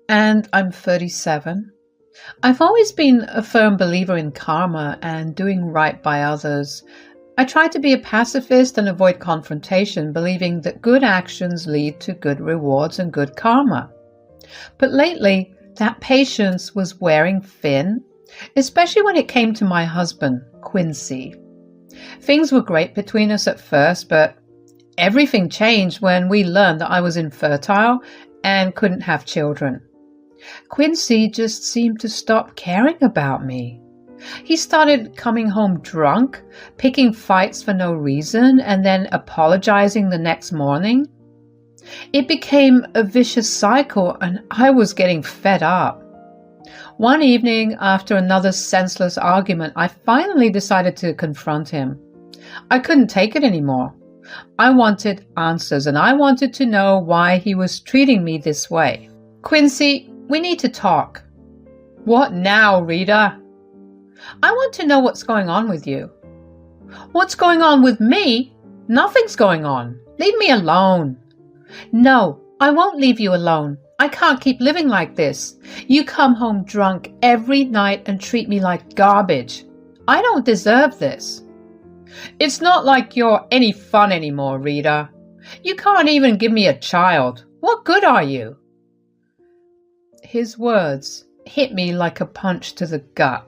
and I'm 37. I've always been a firm believer in karma and doing right by others. I try to be a pacifist and avoid confrontation, believing that good actions lead to good rewards and good karma. But lately, that patience was wearing thin, especially when it came to my husband, Quincy. Things were great between us at first, but everything changed when we learned that I was infertile and couldn't have children. Quincy just seemed to stop caring about me. He started coming home drunk, picking fights for no reason, and then apologizing the next morning. It became a vicious cycle, and I was getting fed up. One evening, after another senseless argument, I finally decided to confront him. I couldn't take it anymore. I wanted answers, and I wanted to know why he was treating me this way. Quincy, we need to talk. What now, Rita? I want to know what's going on with you. What's going on with me? Nothing's going on. Leave me alone. No, I won't leave you alone. I can't keep living like this. You come home drunk every night and treat me like garbage. I don't deserve this. It's not like you're any fun anymore, Rita. You can't even give me a child. What good are you? His words hit me like a punch to the gut.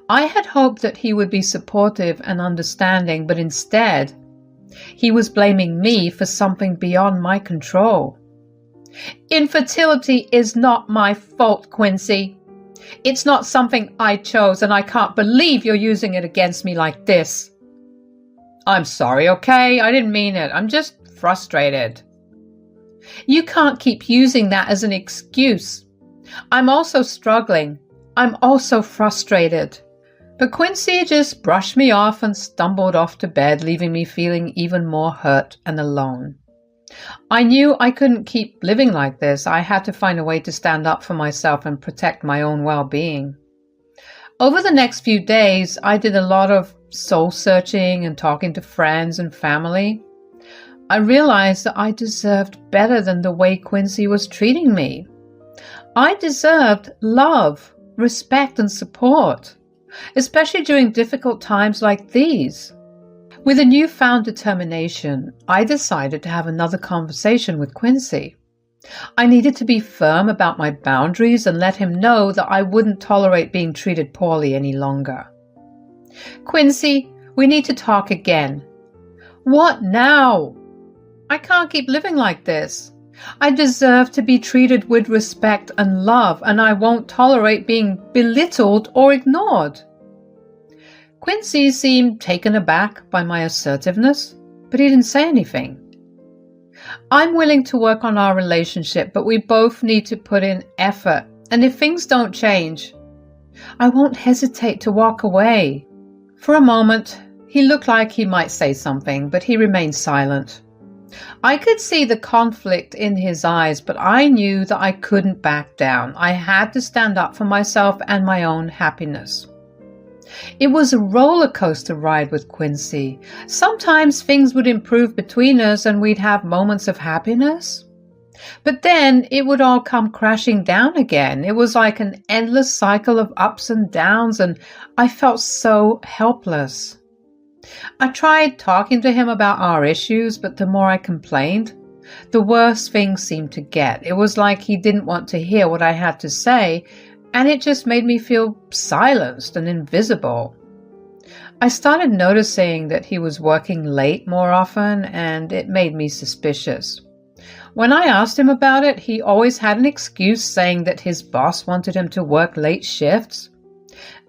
I had hoped that he would be supportive and understanding, but instead, he was blaming me for something beyond my control. Infertility is not my fault, Quincy. It's not something I chose, and I can't believe you're using it against me like this. I'm sorry, okay? I didn't mean it. I'm just frustrated. You can't keep using that as an excuse. I'm also struggling. I'm also frustrated. But Quincy just brushed me off and stumbled off to bed, leaving me feeling even more hurt and alone. I knew I couldn't keep living like this. I had to find a way to stand up for myself and protect my own well-being. Over the next few days, I did a lot of soul-searching and talking to friends and family. I realized that I deserved better than the way Quincy was treating me. I deserved love, respect, and support, especially during difficult times like these. With a newfound determination, I decided to have another conversation with Quincy. I needed to be firm about my boundaries and let him know that I wouldn't tolerate being treated poorly any longer. Quincy, we need to talk again. What now? I can't keep living like this. I deserve to be treated with respect and love, and I won't tolerate being belittled or ignored. Quincy seemed taken aback by my assertiveness, but he didn't say anything. I'm willing to work on our relationship, but we both need to put in effort, and if things don't change, I won't hesitate to walk away. For a moment, he looked like he might say something, but he remained silent. I could see the conflict in his eyes, but I knew that I couldn't back down. I had to stand up for myself and my own happiness. It was a roller coaster ride with Quincy. Sometimes things would improve between us and we'd have moments of happiness. But then it would all come crashing down again. It was like an endless cycle of ups and downs, and I felt so helpless. I tried talking to him about our issues, but the more I complained, the worse things seemed to get. It was like he didn't want to hear what I had to say, and it just made me feel silenced and invisible. I started noticing that he was working late more often, and it made me suspicious. When I asked him about it, he always had an excuse, saying that his boss wanted him to work late shifts.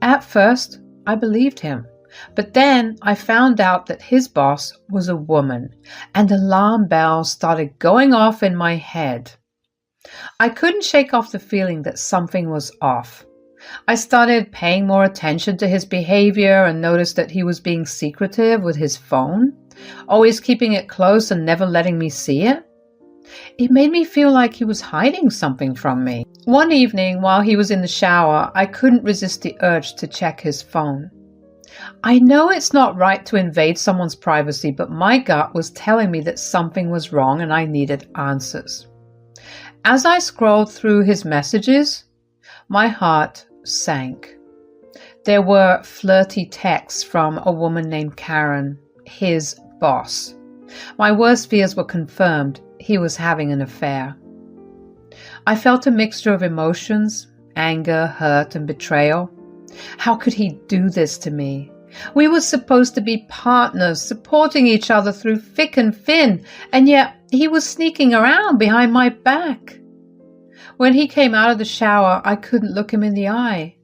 At first, I believed him. But then I found out that his boss was a woman, and alarm bells started going off in my head. I couldn't shake off the feeling that something was off. I started paying more attention to his behavior and noticed that he was being secretive with his phone, always keeping it close and never letting me see it. It made me feel like he was hiding something from me. One evening, while he was in the shower, I couldn't resist the urge to check his phone. I know it's not right to invade someone's privacy, but my gut was telling me that something was wrong and I needed answers. As I scrolled through his messages, my heart sank. There were flirty texts from a woman named Karen, his boss. My worst fears were confirmed. He was having an affair. I felt a mixture of emotions, anger, hurt, and betrayal. How could he do this to me? We were supposed to be partners, supporting each other through thick and thin, and yet he was sneaking around behind my back. When he came out of the shower, I couldn't look him in the eye.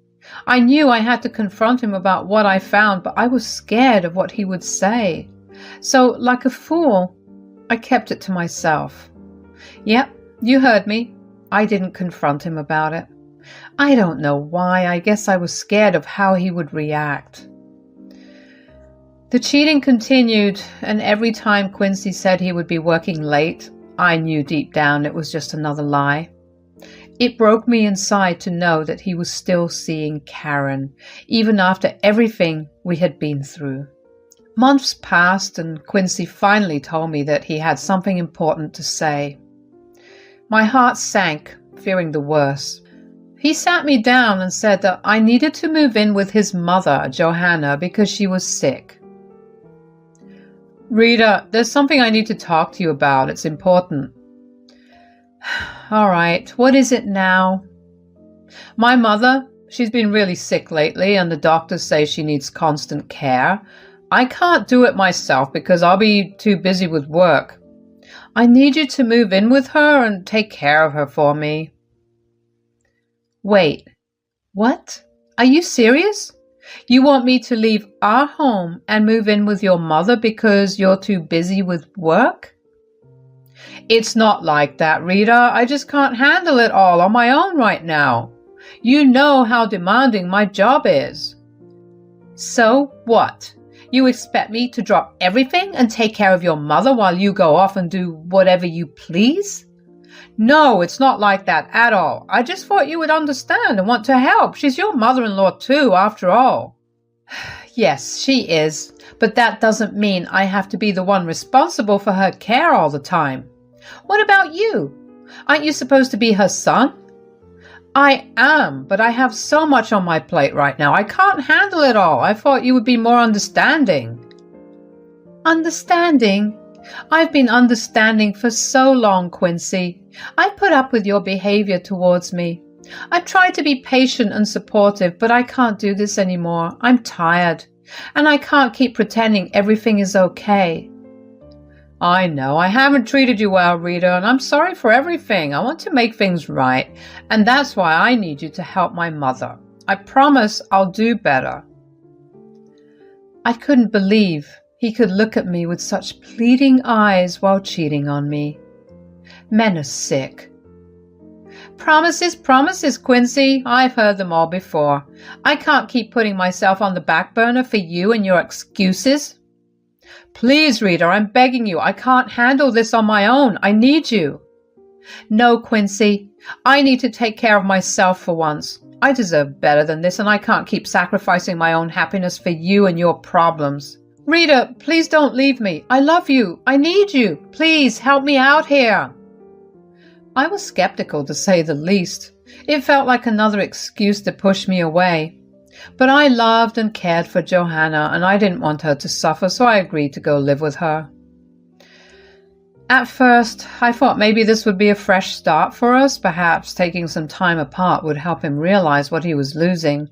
I knew I had to confront him about what I found, but I was scared of what he would say. So, like a fool, I kept it to myself. Yep, you heard me. I didn't confront him about it. I don't know why. I guess I was scared of how he would react. The cheating continued, and every time Quincy said he would be working late, I knew deep down it was just another lie. It broke me inside to know that he was still seeing Karen, even after everything we had been through. Months passed, and Quincy finally told me that he had something important to say. My heart sank, fearing the worst. He sat me down and said that I needed to move in with his mother, Johanna, because she was sick. Rita, there's something I need to talk to you about. It's important. All right, what is it now? My mother, she's been really sick lately, and the doctors say she needs constant care. I can't do it myself because I'll be too busy with work. I need you to move in with her and take care of her for me. Wait, what? Are you serious? You want me to leave our home and move in with your mother because you're too busy with work? It's not like that, Rita. I just can't handle it all on my own right now. You know how demanding my job is. So what? You expect me to drop everything and take care of your mother while you go off and do whatever you please? No, it's not like that at all. I just thought you would understand and want to help. She's your mother-in-law too, after all. Yes, she is, but that doesn't mean I have to be the one responsible for her care all the time. What about you? Aren't you supposed to be her son? I am, but I have so much on my plate right now. I can't handle it all. I thought you would be more understanding. Understanding? I've been understanding for so long, Quincy. I put up with your behavior towards me. I've tried to be patient and supportive, but I can't do this anymore. I'm tired, and I can't keep pretending everything is okay. I know, I haven't treated you well, Rita, and I'm sorry for everything. I want to make things right, and that's why I need you to help my mother. I promise I'll do better. I couldn't believe he could look at me with such pleading eyes while cheating on me. Men are sick. Promises, promises, Quincy. I've heard them all before. I can't keep putting myself on the back burner for you and your excuses. Please, Rita, I'm begging you. I can't handle this on my own. I need you. No, Quincy. I need to take care of myself for once. I deserve better than this, and I can't keep sacrificing my own happiness for you and your problems. Rita, please don't leave me. I love you. I need you. Please help me out here. I was skeptical, to say the least. It felt like another excuse to push me away. But I loved and cared for Johanna, and I didn't want her to suffer, so I agreed to go live with her. At first, I thought maybe this would be a fresh start for us. Perhaps taking some time apart would help him realize what he was losing.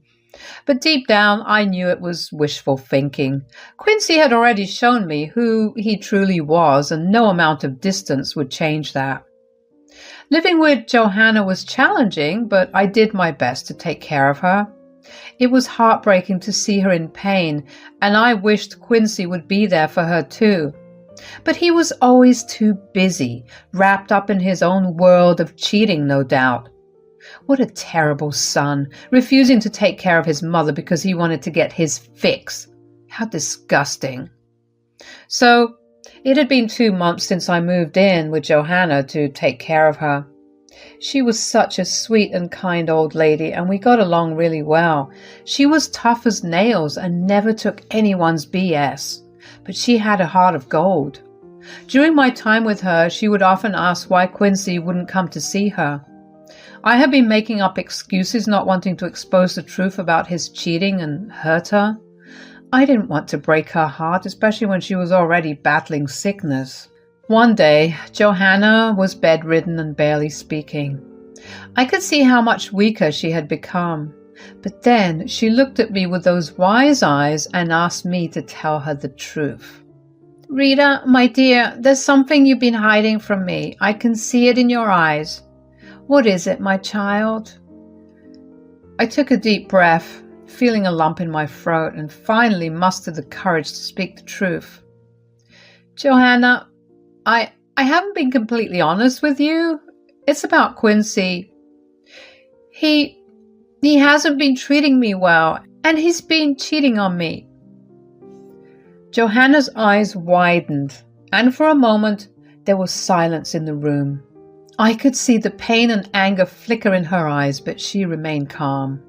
But deep down, I knew it was wishful thinking. Quincy had already shown me who he truly was, and no amount of distance would change that. Living with Johanna was challenging, but I did my best to take care of her. It was heartbreaking to see her in pain, and I wished Quincy would be there for her too. But he was always too busy, wrapped up in his own world of cheating, no doubt. What a terrible son, refusing to take care of his mother because he wanted to get his fix. How disgusting. So, it had been 2 months since I moved in with Johanna to take care of her. She was such a sweet and kind old lady, and we got along really well. She was tough as nails and never took anyone's BS, but she had a heart of gold. During my time with her, she would often ask why Quincy wouldn't come to see her. I had been making up excuses, not wanting to expose the truth about his cheating and hurt her. I didn't want to break her heart, especially when she was already battling sickness. One day, Johanna was bedridden and barely speaking. I could see how much weaker she had become. But then she looked at me with those wise eyes and asked me to tell her the truth. "Rita, my dear, there's something you've been hiding from me. I can see it in your eyes. What is it, my child?" I took a deep breath, feeling a lump in my throat, and finally mustered the courage to speak the truth. "Johanna, I haven't been completely honest with you. It's about Quincy. He hasn't been treating me well, and he's been cheating on me." Johanna's eyes widened, and for a moment there was silence in the room. I could see the pain and anger flicker in her eyes, but she remained calm.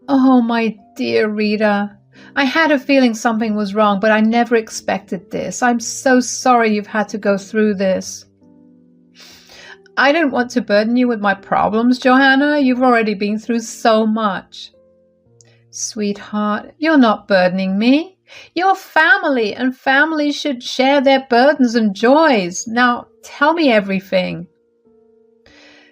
"Oh, my dear Rita, I had a feeling something was wrong, but I never expected this. I'm so sorry you've had to go through this." "I didn't want to burden you with my problems, Johanna. You've already been through so much." "Sweetheart, you're not burdening me. You're family, and families should share their burdens and joys. Now, tell me everything."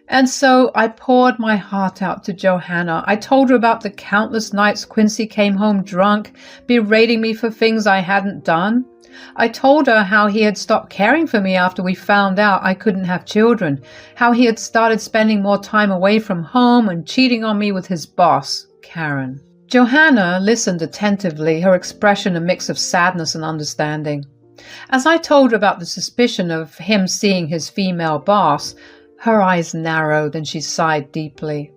And so I poured my heart out to Johanna. I told her about the countless nights Quincy came home drunk, berating me for things I hadn't done. I told her how he had stopped caring for me after we found out I couldn't have children, how he had started spending more time away from home and cheating on me with his boss, Karen. Johanna listened attentively, her expression a mix of sadness and understanding. As I told her about the suspicion of him seeing his female boss, her eyes narrowed and she sighed deeply.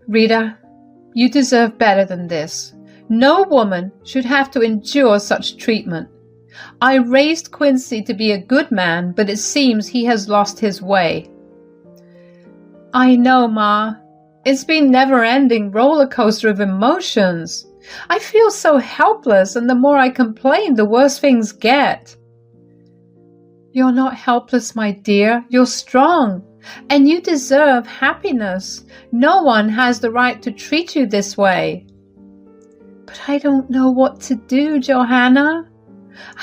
"Rita, you deserve better than this. No woman should have to endure such treatment. I raised Quincy to be a good man, but it seems he has lost his way." "I know, Ma. It's been never-ending roller coaster of emotions. I feel so helpless, and the more I complain, the worse things get." "You're not helpless, my dear. You're strong, and you deserve happiness. No one has the right to treat you this way." "But I don't know what to do, Johanna.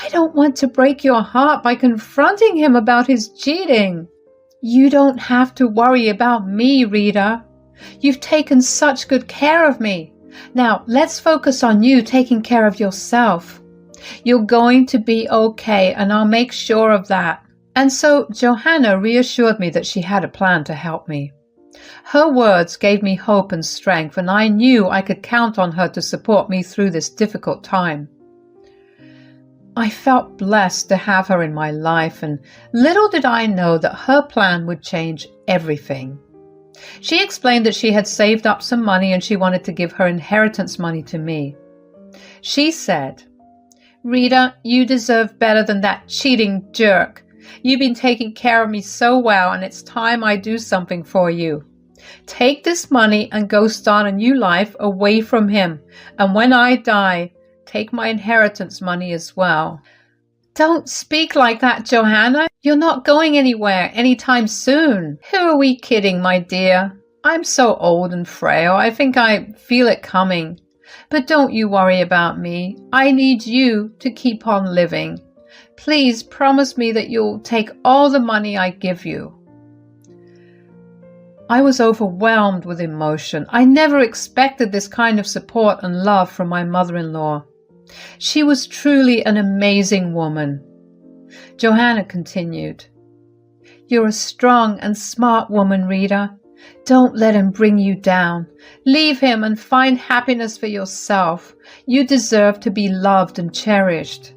I don't want to break your heart by confronting him about his cheating." "You don't have to worry about me, Rita. You've taken such good care of me. Now let's focus on you taking care of yourself. You're going to be okay, and I'll make sure of that." And so Johanna reassured me that she had a plan to help me. Her words gave me hope and strength, and I knew I could count on her to support me through this difficult time. I felt blessed to have her in my life, and little did I know that her plan would change everything. She explained that she had saved up some money and she wanted to give her inheritance money to me. She said, "Rita, you deserve better than that cheating jerk. You've been taking care of me so well, and it's time I do something for you. Take this money and go start a new life away from him. And when I die, take my inheritance money as well." "Don't speak like that, Johanna. You're not going anywhere anytime soon." "Who are we kidding, my dear? I'm so old and frail. I think I feel it coming. But don't you worry about me. I need you to keep on living. Please promise me that you'll take all the money I give you." I was overwhelmed with emotion. I never expected this kind of support and love from my mother-in-law. She was truly an amazing woman. Johanna continued, "You're a strong and smart woman, Rita. Don't let him bring you down. Leave him and find happiness for yourself. You deserve to be loved and cherished."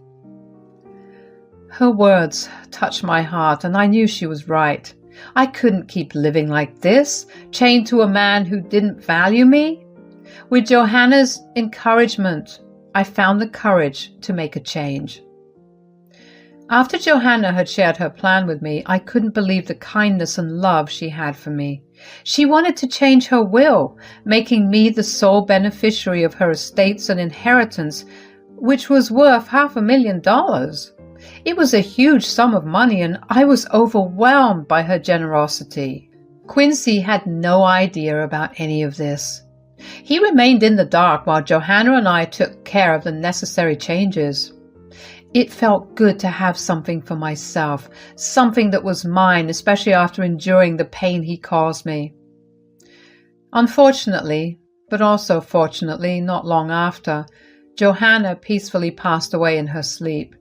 Her words touched my heart, and I knew she was right. I couldn't keep living like this, chained to a man who didn't value me. With Johanna's encouragement, I found the courage to make a change. After Johanna had shared her plan with me, I couldn't believe the kindness and love she had for me. She wanted to change her will, making me the sole beneficiary of her estates and inheritance, which was worth $500,000. It was a huge sum of money, and I was overwhelmed by her generosity. Quincy had no idea about any of this. He remained in the dark while Johanna and I took care of the necessary changes. It felt good to have something for myself, something that was mine, especially after enduring the pain he caused me. Unfortunately, but also fortunately, not long after, Johanna peacefully passed away in her sleep.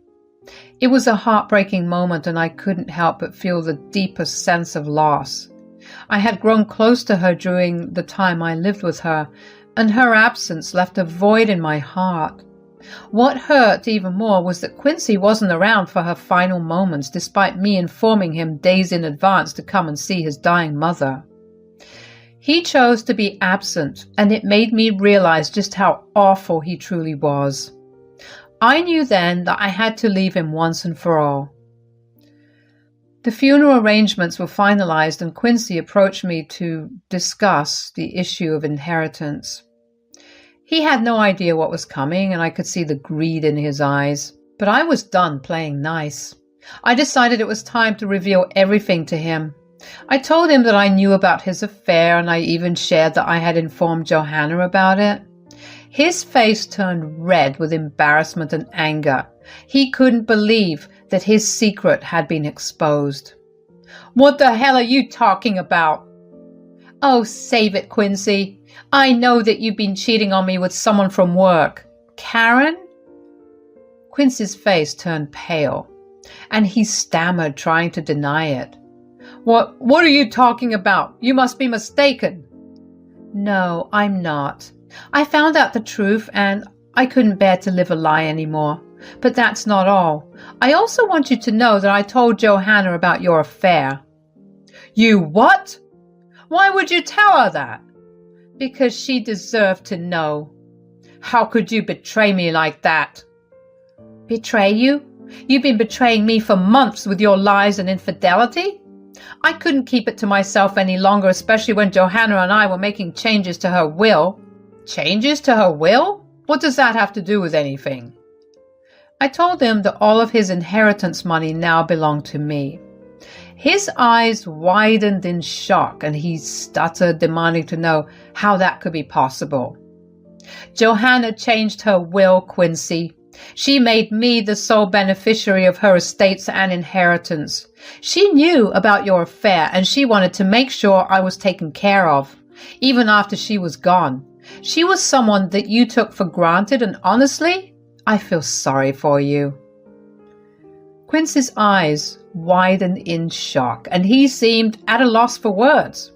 It was a heartbreaking moment, and I couldn't help but feel the deepest sense of loss. I had grown close to her during the time I lived with her, and her absence left a void in my heart. What hurt even more was that Quincy wasn't around for her final moments, despite me informing him days in advance to come and see his dying mother. He chose to be absent, and it made me realize just how awful he truly was. I knew then that I had to leave him once and for all. The funeral arrangements were finalized, and Quincy approached me to discuss the issue of inheritance. He had no idea what was coming, and I could see the greed in his eyes. But I was done playing nice. I decided it was time to reveal everything to him. I told him that I knew about his affair, and I even shared that I had informed Johanna about it. His face turned red with embarrassment and anger. He couldn't believe that his secret had been exposed. "What the hell are you talking about?" "Oh, save it, Quincy. I know that you've been cheating on me with someone from work." "Karen?" Quincy's face turned pale, and he stammered, trying to deny it. What are you talking about? You must be mistaken." "No, I'm not. I found out the truth, and I couldn't bear to live a lie anymore. But that's not all. I also want you to know that I told Johanna about your affair." "You what? Why would you tell her that?" "Because she deserved to know." "How could you betray me like that?" "Betray you? You've been betraying me for months with your lies and infidelity." I couldn't keep it to myself any longer, especially when Johanna and I were making changes to her will. "Changes to her will? What does that have to do with anything?" I told him that all of his inheritance money now belonged to me. His eyes widened in shock, and he stuttered, demanding to know how that could be possible. "Johanna changed her will, Quincy. She made me the sole beneficiary of her estates and inheritance. She knew about your affair, and she wanted to make sure I was taken care of, even after she was gone. She was someone that you took for granted, and honestly, I feel sorry for you." Quincy's eyes widened in shock, and he seemed at a loss for words.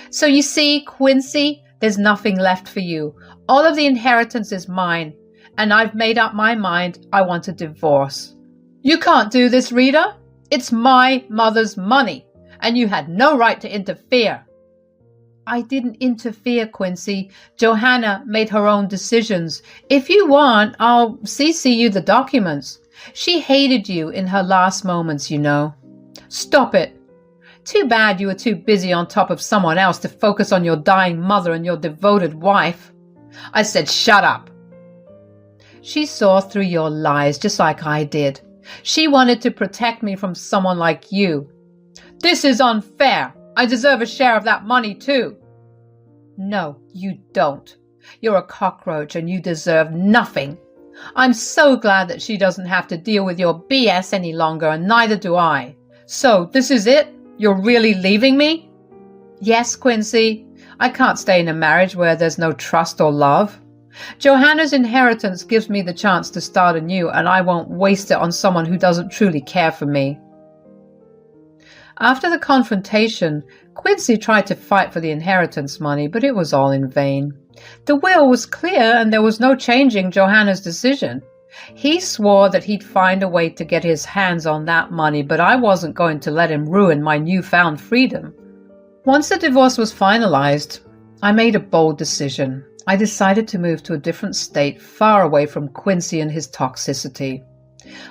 "So you see, Quincy, there's nothing left for you. All of the inheritance is mine, and I've made up my mind I want a divorce." "You can't do this, Rita. It's my mother's money, and you had no right to interfere." "I didn't interfere, Quincy. Johanna made her own decisions. If you want, I'll CC you the documents. She hated you in her last moments, you know." "Stop it. Too bad you were too busy on top of someone else to focus on your dying mother and your devoted wife." I said, "Shut up." "She saw through your lies just like I did. She wanted to protect me from someone like you." "This is unfair. I deserve a share of that money too." "No, you don't. You're a cockroach and you deserve nothing. I'm so glad that she doesn't have to deal with your BS any longer, and neither do I." "So this is it? You're really leaving me?" "Yes, Quincy. I can't stay in a marriage where there's no trust or love. Johanna's inheritance gives me the chance to start anew, and I won't waste it on someone who doesn't truly care for me." After the confrontation, Quincy tried to fight for the inheritance money, but it was all in vain. The will was clear, and there was no changing Johanna's decision. He swore that he'd find a way to get his hands on that money, but I wasn't going to let him ruin my newfound freedom. Once the divorce was finalized, I made a bold decision. I decided to move to a different state, far away from Quincy and his toxicity.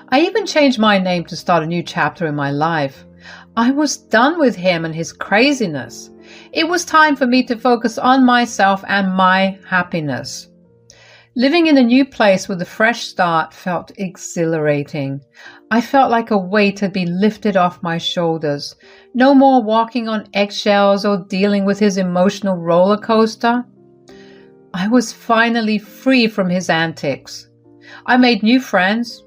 I even changed my name to start a new chapter in my life. I was done with him and his craziness. It was time for me to focus on myself and my happiness. Living in a new place with a fresh start felt exhilarating. I felt like a weight had been lifted off my shoulders. No more walking on eggshells or dealing with his emotional roller coaster. I was finally free from his antics. I made new friends,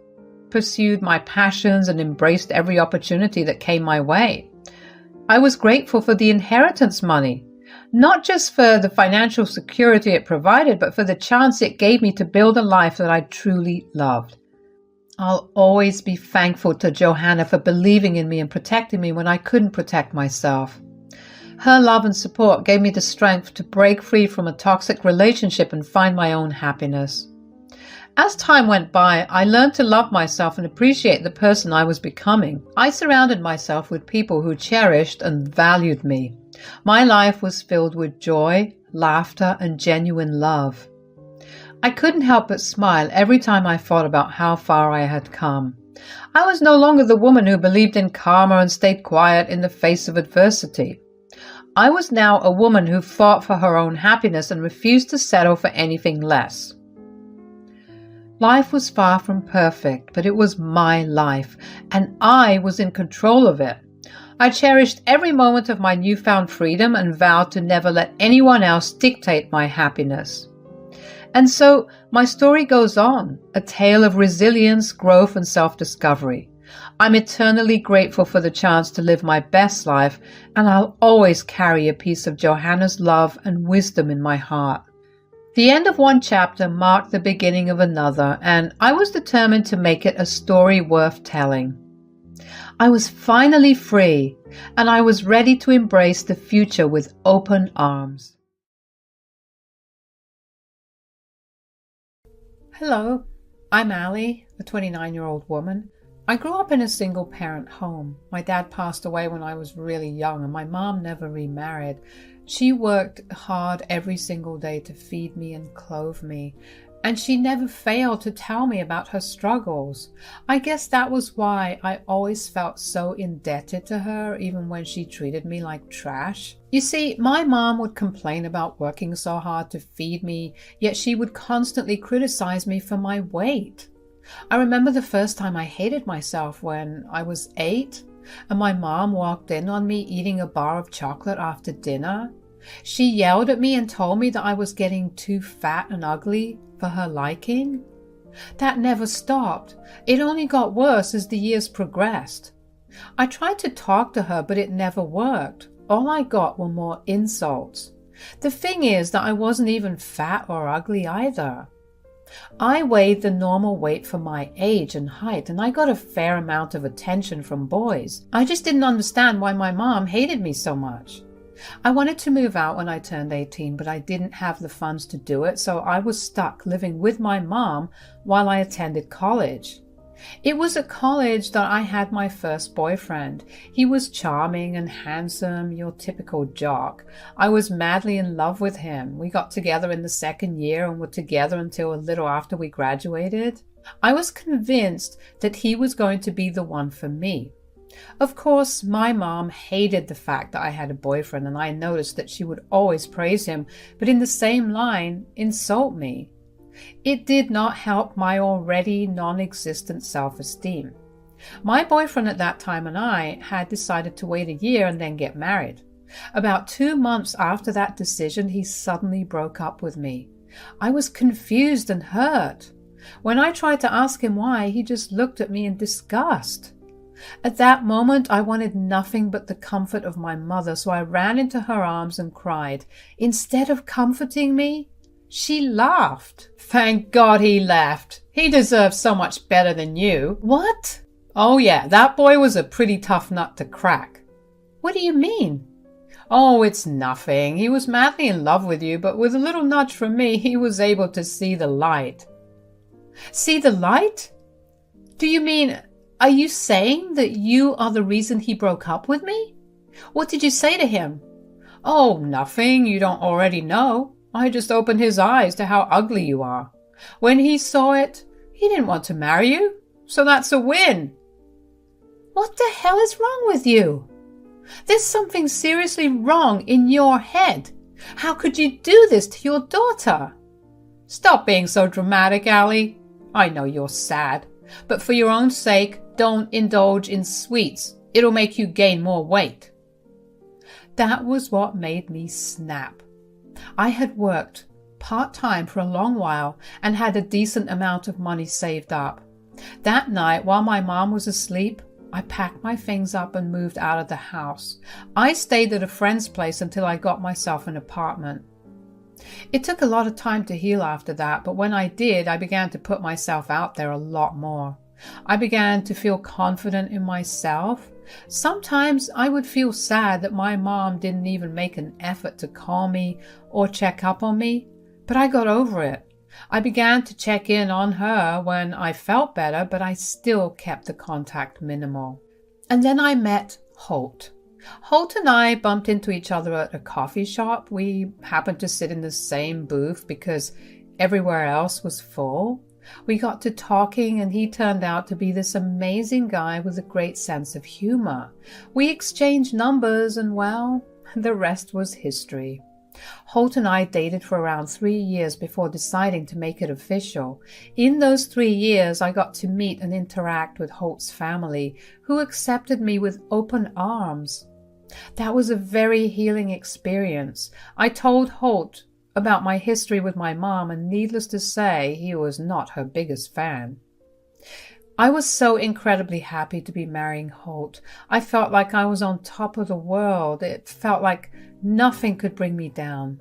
pursued my passions, and embraced every opportunity that came my way. I was grateful for the inheritance money, not just for the financial security it provided, but for the chance it gave me to build a life that I truly loved. I'll always be thankful to Johanna for believing in me and protecting me when I couldn't protect myself. Her love and support gave me the strength to break free from a toxic relationship and find my own happiness. As time went by, I learned to love myself and appreciate the person I was becoming. I surrounded myself with people who cherished and valued me. My life was filled with joy, laughter, and genuine love. I couldn't help but smile every time I thought about how far I had come. I was no longer the woman who believed in karma and stayed quiet in the face of adversity. I was now a woman who fought for her own happiness and refused to settle for anything less. Life was far from perfect, but it was my life, and I was in control of it. I cherished every moment of my newfound freedom and vowed to never let anyone else dictate my happiness. And so my story goes on, a tale of resilience, growth, and self-discovery. I'm eternally grateful for the chance to live my best life, and I'll always carry a piece of Johanna's love and wisdom in my heart. The end of one chapter marked the beginning of another, and I was determined to make it a story worth telling. I was finally free, and I was ready to embrace the future with open arms. Hello, I'm Allie, a 29-year-old woman. I grew up in a single-parent home. My dad passed away when I was really young, and my mom never remarried. She worked hard every single day to feed me and clothe me, and she never failed to tell me about her struggles. I guess that was why I always felt so indebted to her, even when she treated me like trash. You see, my mom would complain about working so hard to feed me, yet she would constantly criticize me for my weight. I remember the first time I hated myself when I was 8, and my mom walked in on me eating a bar of chocolate after dinner. She yelled at me and told me that I was getting too fat and ugly for her liking. That never stopped. It only got worse as the years progressed. I tried to talk to her, but it never worked. All I got were more insults. The thing is that I wasn't even fat or ugly either. I weighed the normal weight for my age and height, and I got a fair amount of attention from boys. I just didn't understand why my mom hated me so much. I wanted to move out when I turned 18, but I didn't have the funds to do it, so I was stuck living with my mom while I attended college. It was at college that I had my first boyfriend. He was charming and handsome, your typical jock. I was madly in love with him. We got together in the second year and were together until a little after we graduated. I was convinced that he was going to be the one for me. Of course, my mom hated the fact that I had a boyfriend, and I noticed that she would always praise him, but in the same line, insult me. It did not help my already non-existent self-esteem. My boyfriend at that time and I had decided to wait a year and then get married. About 2 months after that decision, he suddenly broke up with me. I was confused and hurt. When I tried to ask him why, he just looked at me in disgust. At that moment, I wanted nothing but the comfort of my mother, so I ran into her arms and cried. Instead of comforting me, she laughed. Thank God he laughed. He deserves so much better than you. What? Oh yeah, that boy was a pretty tough nut to crack. What do you mean? Oh, it's nothing. He was madly in love with you, but with a little nudge from me, he was able to see the light. See the light? Do you mean, are you saying that you are the reason he broke up with me? What did you say to him? Oh, nothing you don't already know. I just opened his eyes to how ugly you are. When he saw it, he didn't want to marry you, so that's a win. What the hell is wrong with you? There's something seriously wrong in your head. How could you do this to your daughter? Stop being so dramatic, Allie. I know you're sad, but for your own sake, don't indulge in sweets. It'll make you gain more weight. That was what made me snap. I had worked part-time for a long while and had a decent amount of money saved up. That night, while my mom was asleep, I packed my things up and moved out of the house. I stayed at a friend's place until I got myself an apartment. It took a lot of time to heal after that, but when I did, I began to put myself out there a lot more. I began to feel confident in myself. Sometimes I would feel sad that my mom didn't even make an effort to call me or check up on me, but I got over it. I began to check in on her when I felt better, but I still kept the contact minimal. And then I met Holt. Holt and I bumped into each other at a coffee shop. We happened to sit in the same booth because everywhere else was full. We got to talking and he turned out to be this amazing guy with a great sense of humor. We exchanged numbers and, well, the rest was history. Holt and I dated for around 3 years before deciding to make it official. In those 3 years, I got to meet and interact with Holt's family, who accepted me with open arms. That was a very healing experience. I told Holt about my history with my mom, and needless to say, he was not her biggest fan. I was so incredibly happy to be marrying Holt. I felt like I was on top of the world. It felt like nothing could bring me down.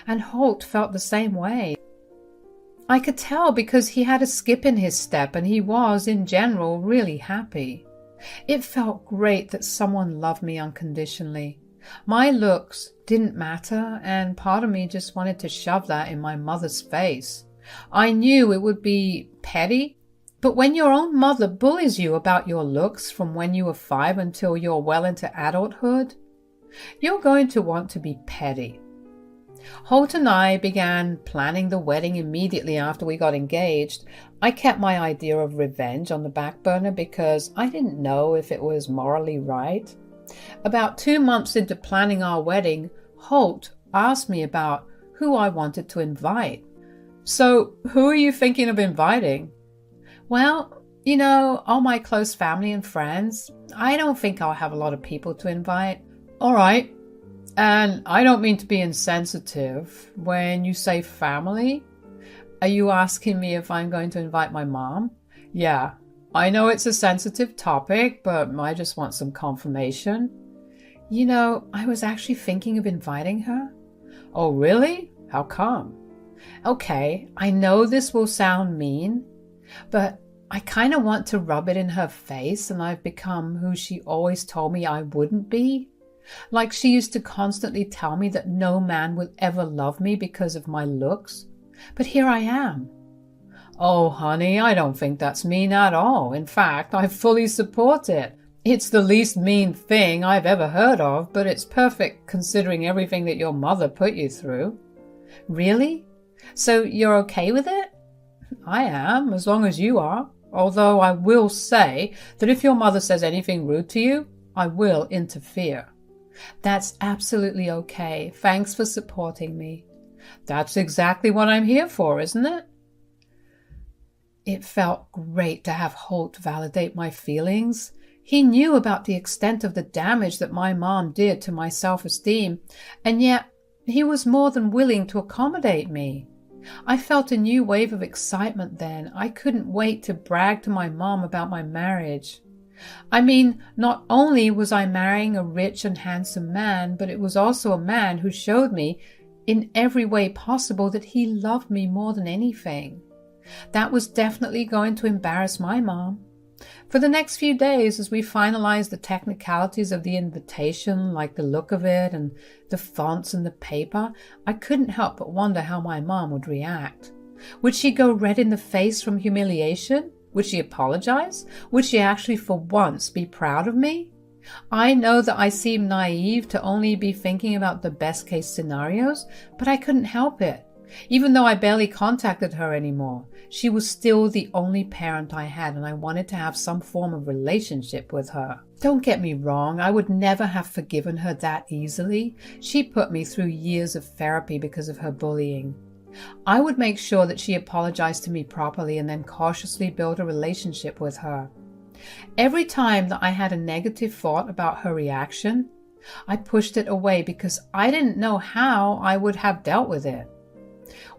And Holt felt the same way. I could tell because he had a skip in his step and he was, in general, really happy. It felt great that someone loved me unconditionally. My looks didn't matter, and part of me just wanted to shove that in my mother's face. I knew it would be petty, but when your own mother bullies you about your looks from when you were 5 until you're well into adulthood, you're going to want to be petty. Holt and I began planning the wedding immediately after we got engaged. I kept my idea of revenge on the back burner because I didn't know if it was morally right. About 2 months into planning our wedding, Holt asked me about who I wanted to invite. So, who are you thinking of inviting? Well, all my close family and friends. I don't think I'll have a lot of people to invite. All right. And I don't mean to be insensitive. When you say family, are you asking me if I'm going to invite my mom? Yeah, I know it's a sensitive topic, but I just want some confirmation. I was actually thinking of inviting her. Oh, really? How come? Okay, I know this will sound mean, but I kind of want to rub it in her face, and I've become who she always told me I wouldn't be. Like she used to constantly tell me that no man would ever love me because of my looks. But here I am. Oh, honey, I don't think that's mean at all. In fact, I fully support it. It's the least mean thing I've ever heard of, but it's perfect considering everything that your mother put you through. Really? So you're okay with it? I am, as long as you are. Although I will say that if your mother says anything rude to you, I will interfere. That's absolutely okay. Thanks for supporting me. That's exactly what I'm here for, isn't it? It felt great to have Holt validate my feelings. He knew about the extent of the damage that my mom did to my self-esteem, and yet he was more than willing to accommodate me. I felt a new wave of excitement then. I couldn't wait to brag to my mom about my marriage. I mean, not only was I marrying a rich and handsome man, but it was also a man who showed me in every way possible that he loved me more than anything. That was definitely going to embarrass my mom. For the next few days, as we finalized the technicalities of the invitation, like the look of it and the fonts and the paper, I couldn't help but wonder how my mom would react. Would she go red in the face from humiliation? Would she apologize? Would she actually for once be proud of me? I know that I seem naive to only be thinking about the best case scenarios, but I couldn't help it. Even though I barely contacted her anymore, she was still the only parent I had, and I wanted to have some form of relationship with her. Don't get me wrong, I would never have forgiven her that easily. She put me through years of therapy because of her bullying. I would make sure that she apologized to me properly and then cautiously build a relationship with her. Every time that I had a negative thought about her reaction, I pushed it away because I didn't know how I would have dealt with it.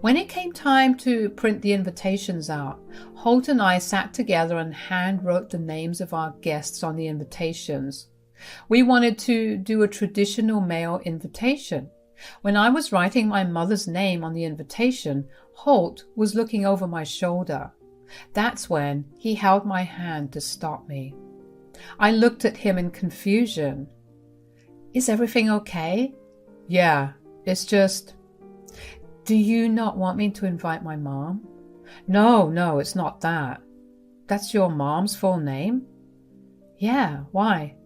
When it came time to print the invitations out, Holt and I sat together and hand wrote the names of our guests on the invitations. We wanted to do a traditional mail invitation. When I was writing my mother's name on the invitation, Holt was looking over my shoulder. That's when he held my hand to stop me. I looked at him in confusion. Is everything okay? Yeah, it's just... Do you not want me to invite my mom? No, it's not that. That's your mom's full name? Yeah, why?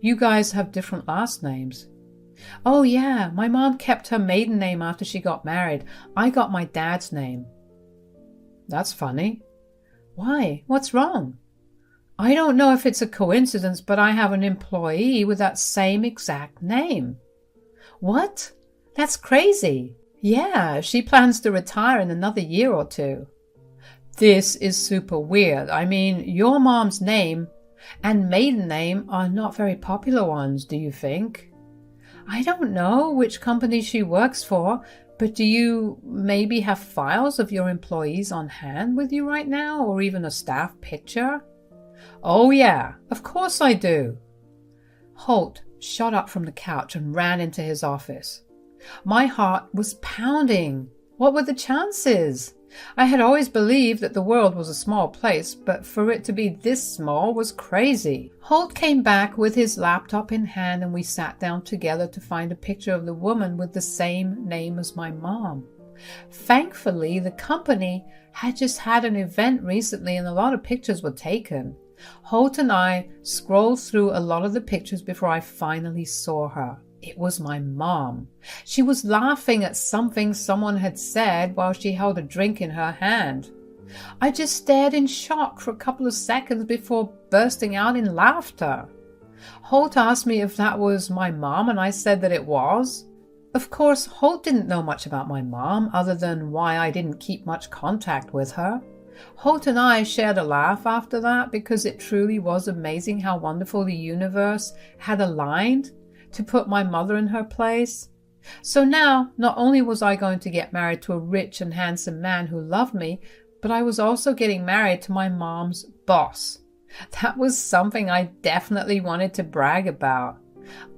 You guys have different last names. Oh yeah, my mom kept her maiden name after she got married. I got my dad's name. That's funny. Why? What's wrong? I don't know if it's a coincidence, but I have an employee with that same exact name. What? That's crazy. Yeah, she plans to retire in another year or two. This is super weird. I mean, your mom's name and maiden name are not very popular ones, do you think? I don't know which company she works for, but do you maybe have files of your employees on hand with you right now, or even a staff picture? Oh yeah, of course I do. Holt shot up from the couch and ran into his office. My heart was pounding. What were the chances? I had always believed that the world was a small place, but for it to be this small was crazy. Holt came back with his laptop in hand and we sat down together to find a picture of the woman with the same name as my mom. Thankfully, the company had just had an event recently and a lot of pictures were taken. Holt and I scrolled through a lot of the pictures before I finally saw her. It was my mom. She was laughing at something someone had said while she held a drink in her hand. I just stared in shock for a couple of seconds before bursting out in laughter. Holt asked me if that was my mom, and I said that it was. Of course, Holt didn't know much about my mom, other than why I didn't keep much contact with her. Holt and I shared a laugh after that because it truly was amazing how wonderful the universe had aligned to put my mother in her place. So now, not only was I going to get married to a rich and handsome man who loved me, but I was also getting married to my mom's boss. That was something I definitely wanted to brag about.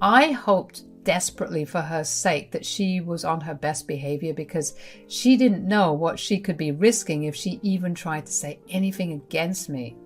I hoped desperately for her sake that she was on her best behavior because she didn't know what she could be risking if she even tried to say anything against me.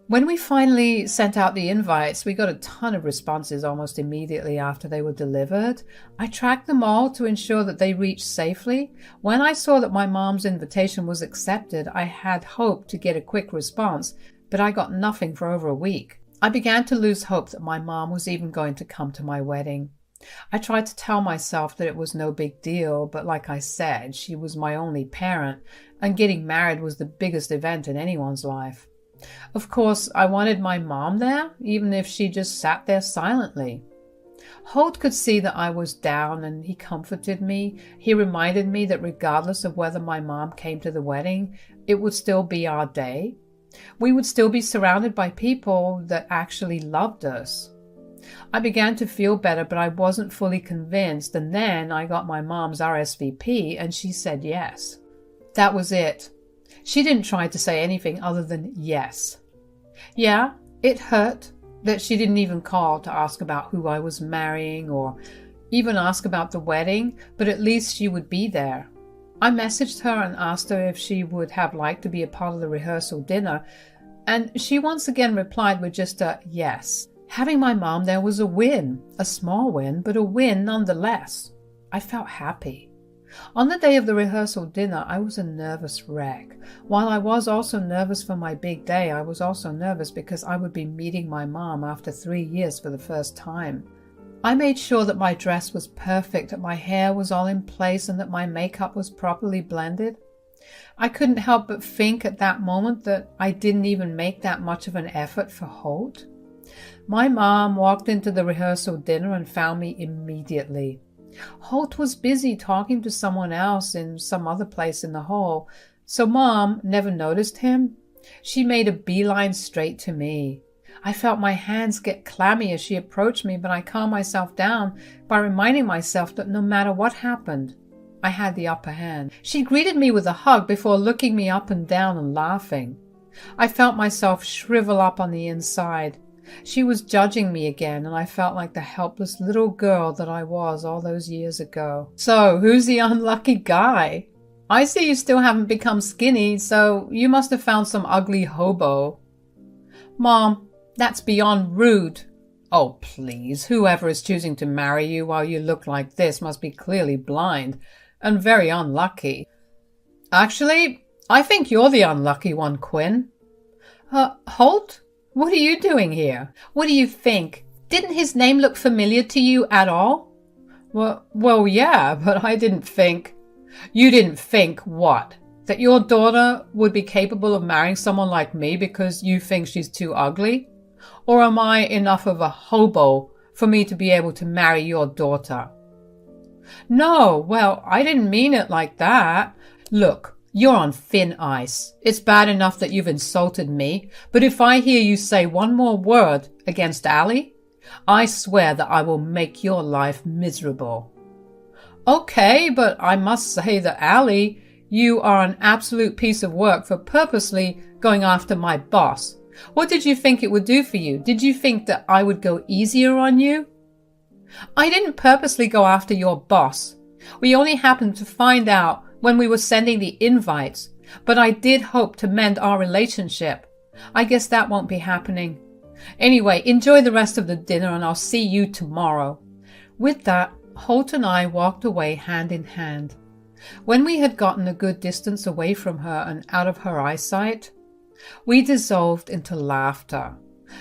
When we finally sent out the invites, we got a ton of responses almost immediately after they were delivered. I tracked them all to ensure that they reached safely. When I saw that my mom's invitation was accepted, I had hoped to get a quick response, but I got nothing for over a week. I began to lose hope that my mom was even going to come to my wedding. I tried to tell myself that it was no big deal, but like I said, she was my only parent, and getting married was the biggest event in anyone's life. Of course, I wanted my mom there, even if she just sat there silently. Holt could see that I was down and he comforted me. He reminded me that regardless of whether my mom came to the wedding, it would still be our day. We would still be surrounded by people that actually loved us. I began to feel better, but I wasn't fully convinced, and then I got my mom's RSVP and she said yes. That was it. She didn't try to say anything other than yes. Yeah, it hurt that she didn't even call to ask about who I was marrying or even ask about the wedding, but at least she would be there. I messaged her and asked her if she would have liked to be a part of the rehearsal dinner, and she once again replied with just a yes. Having my mom there was a win, a small win, but a win nonetheless. I felt happy. On the day of the rehearsal dinner, I was a nervous wreck. While I was also nervous for my big day, I was also nervous because I would be meeting my mom after 3 years for the first time. I made sure that my dress was perfect, that my hair was all in place, and that my makeup was properly blended. I couldn't help but think at that moment that I didn't even make that much of an effort for Holt. My mom walked into the rehearsal dinner and found me immediately. Holt was busy talking to someone else in some other place in the hall, so Mom never noticed him. She made a beeline straight to me. I felt my hands get clammy as she approached me, but I calmed myself down by reminding myself that no matter what happened, I had the upper hand. She greeted me with a hug before looking me up and down and laughing. I felt myself shrivel up on the inside. She was judging me again, and I felt like the helpless little girl that I was all those years ago. So, who's the unlucky guy? I see you still haven't become skinny, so you must have found some ugly hobo. Mom, that's beyond rude. Oh, please, whoever is choosing to marry you while you look like this must be clearly blind and very unlucky. Actually, I think you're the unlucky one, Quinn. Holt? What are you doing here? What do you think? Didn't his name look familiar to you at all? Well, yeah, but I didn't think... You didn't think what? That your daughter would be capable of marrying someone like me because you think she's too ugly? Or am I enough of a hobo for me to be able to marry your daughter? No, well, I didn't mean it like that. Look, you're on thin ice. It's bad enough that you've insulted me, but if I hear you say one more word against Allie, I swear that I will make your life miserable. Okay, but I must say that Allie, you are an absolute piece of work for purposely going after my boss. What did you think it would do for you? Did you think that I would go easier on you? I didn't purposely go after your boss. We only happened to find out when we were sending the invites, but I did hope to mend our relationship. I guess that won't be happening. Anyway, enjoy the rest of the dinner and I'll see you tomorrow. With that, Holt and I walked away hand in hand. When we had gotten a good distance away from her and out of her eyesight, we dissolved into laughter.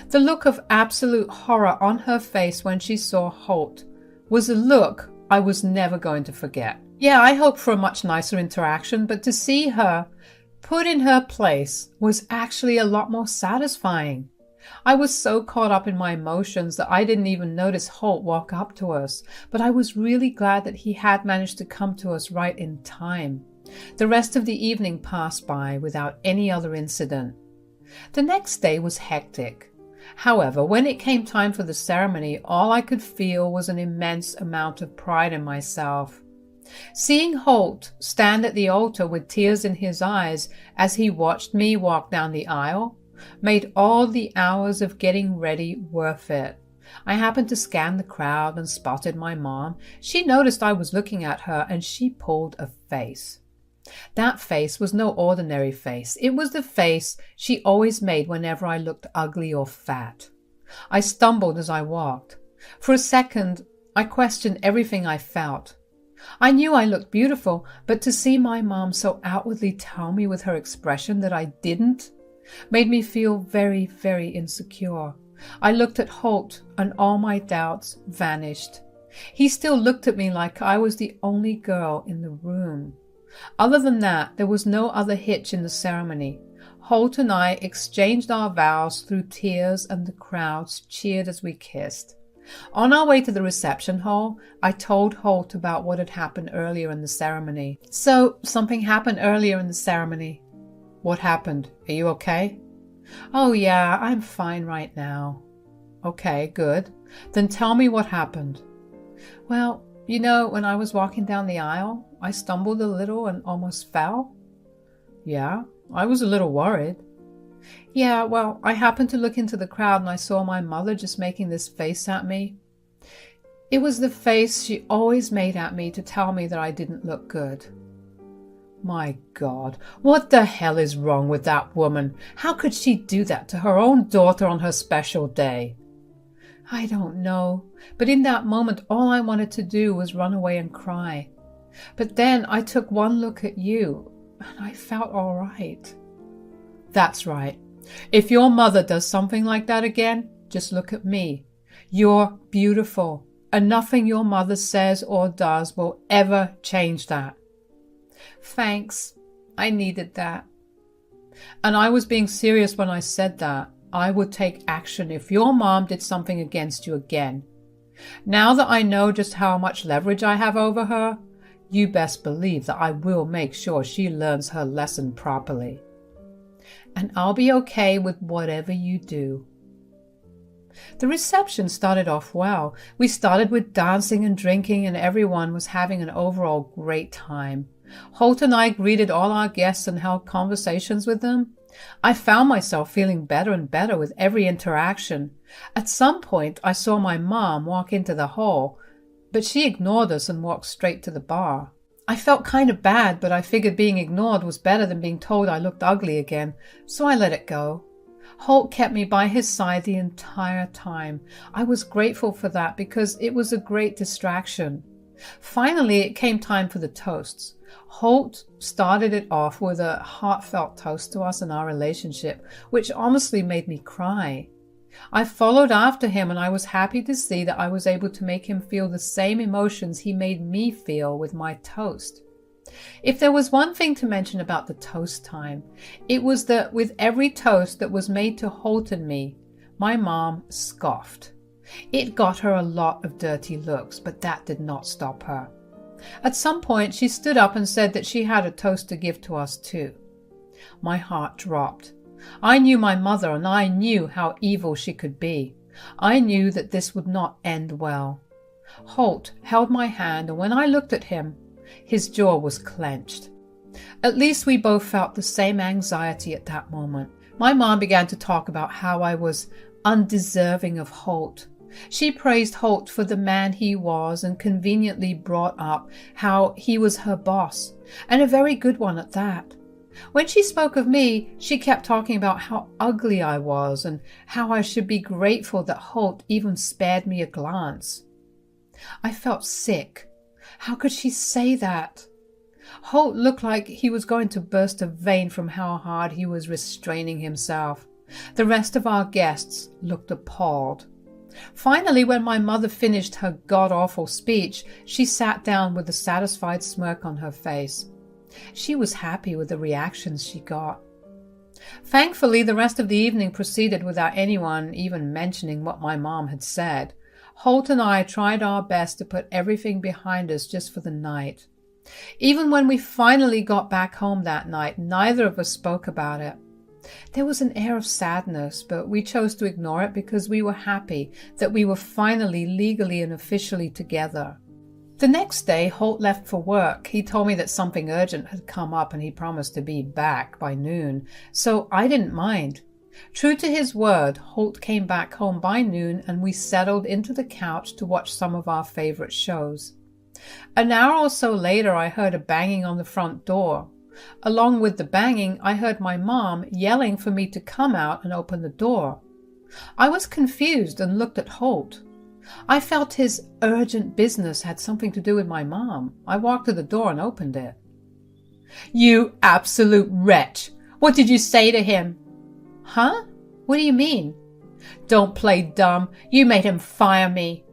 The look of absolute horror on her face when she saw Holt was a look I was never going to forget. Yeah, I hoped for a much nicer interaction, but to see her put in her place was actually a lot more satisfying. I was so caught up in my emotions that I didn't even notice Holt walk up to us, but I was really glad that he had managed to come to us right in time. The rest of the evening passed by without any other incident. The next day was hectic. However, when it came time for the ceremony, all I could feel was an immense amount of pride in myself. Seeing Holt stand at the altar with tears in his eyes as he watched me walk down the aisle made all the hours of getting ready worth it. I happened to scan the crowd and spotted my mom. She noticed I was looking at her and she pulled a face. That face was no ordinary face. It was the face she always made whenever I looked ugly or fat. I stumbled as I walked. For a second, I questioned everything I felt. I knew I looked beautiful, but to see my mom so outwardly tell me with her expression that I didn't made me feel very, very insecure. I looked at Holt and all my doubts vanished. He still looked at me like I was the only girl in the room. Other than that, there was no other hitch in the ceremony. Holt and I exchanged our vows through tears and the crowds cheered as we kissed. On our way to the reception hall, I told Holt about what had happened earlier in the ceremony. So, something happened earlier in the ceremony. What happened? Are you okay? Oh yeah, I'm fine right now. Okay, good. Then tell me what happened. Well, you know, when I was walking down the aisle, I stumbled a little and almost fell. Yeah, I was a little worried. Yeah, well, I happened to look into the crowd and I saw my mother just making this face at me. It was the face she always made at me to tell me that I didn't look good. My God, what the hell is wrong with that woman? How could she do that to her own daughter on her special day? I don't know, but in that moment all I wanted to do was run away and cry. But then I took one look at you and I felt all right. That's right. If your mother does something like that again, just look at me. You're beautiful, and nothing your mother says or does will ever change that. Thanks. I needed that. And I was being serious when I said that. I would take action if your mom did something against you again. Now that I know just how much leverage I have over her, you best believe that I will make sure she learns her lesson properly. And I'll be okay with whatever you do. The reception started off well. We started with dancing and drinking, and everyone was having an overall great time. Holt and I greeted all our guests and held conversations with them. I found myself feeling better and better with every interaction. At some point, I saw my mom walk into the hall, but she ignored us and walked straight to the bar. I felt kind of bad, but I figured being ignored was better than being told I looked ugly again, so I let it go. Holt kept me by his side the entire time. I was grateful for that because it was a great distraction. Finally, it came time for the toasts. Holt started it off with a heartfelt toast to us and our relationship, which honestly made me cry. I followed after him, and I was happy to see that I was able to make him feel the same emotions he made me feel with my toast. If there was one thing to mention about the toast time, it was that with every toast that was made to Holt and me, my mom scoffed. It got her a lot of dirty looks, but that did not stop her. At some point, she stood up and said that she had a toast to give to us too. My heart dropped. I knew my mother, and I knew how evil she could be. I knew that this would not end well. Holt held my hand, and when I looked at him, his jaw was clenched. At least we both felt the same anxiety at that moment. My mom began to talk about how I was undeserving of Holt. She praised Holt for the man he was and conveniently brought up how he was her boss, and a very good one at that. When she spoke of me, she kept talking about how ugly I was and how I should be grateful that Holt even spared me a glance. I felt sick. How could she say that? Holt looked like he was going to burst a vein from how hard he was restraining himself. The rest of our guests looked appalled. Finally, when my mother finished her god-awful speech, she sat down with a satisfied smirk on her face. She was happy with the reactions she got. Thankfully, the rest of the evening proceeded without anyone even mentioning what my mom had said. Holt and I tried our best to put everything behind us just for the night. Even when we finally got back home that night, neither of us spoke about it. There was an air of sadness, but we chose to ignore it because we were happy that we were finally legally and officially together. The next day, Holt left for work. He told me that something urgent had come up and he promised to be back by noon, so I didn't mind. True to his word, Holt came back home by noon and we settled into the couch to watch some of our favorite shows. An hour or so later, I heard a banging on the front door. Along with the banging, I heard my mom yelling for me to come out and open the door. I was confused and looked at Holt. I felt his urgent business had something to do with my mom. I walked to the door and opened it. "You absolute wretch! What did you say to him?" "Huh? What do you mean?" "Don't play dumb. You made him fire me."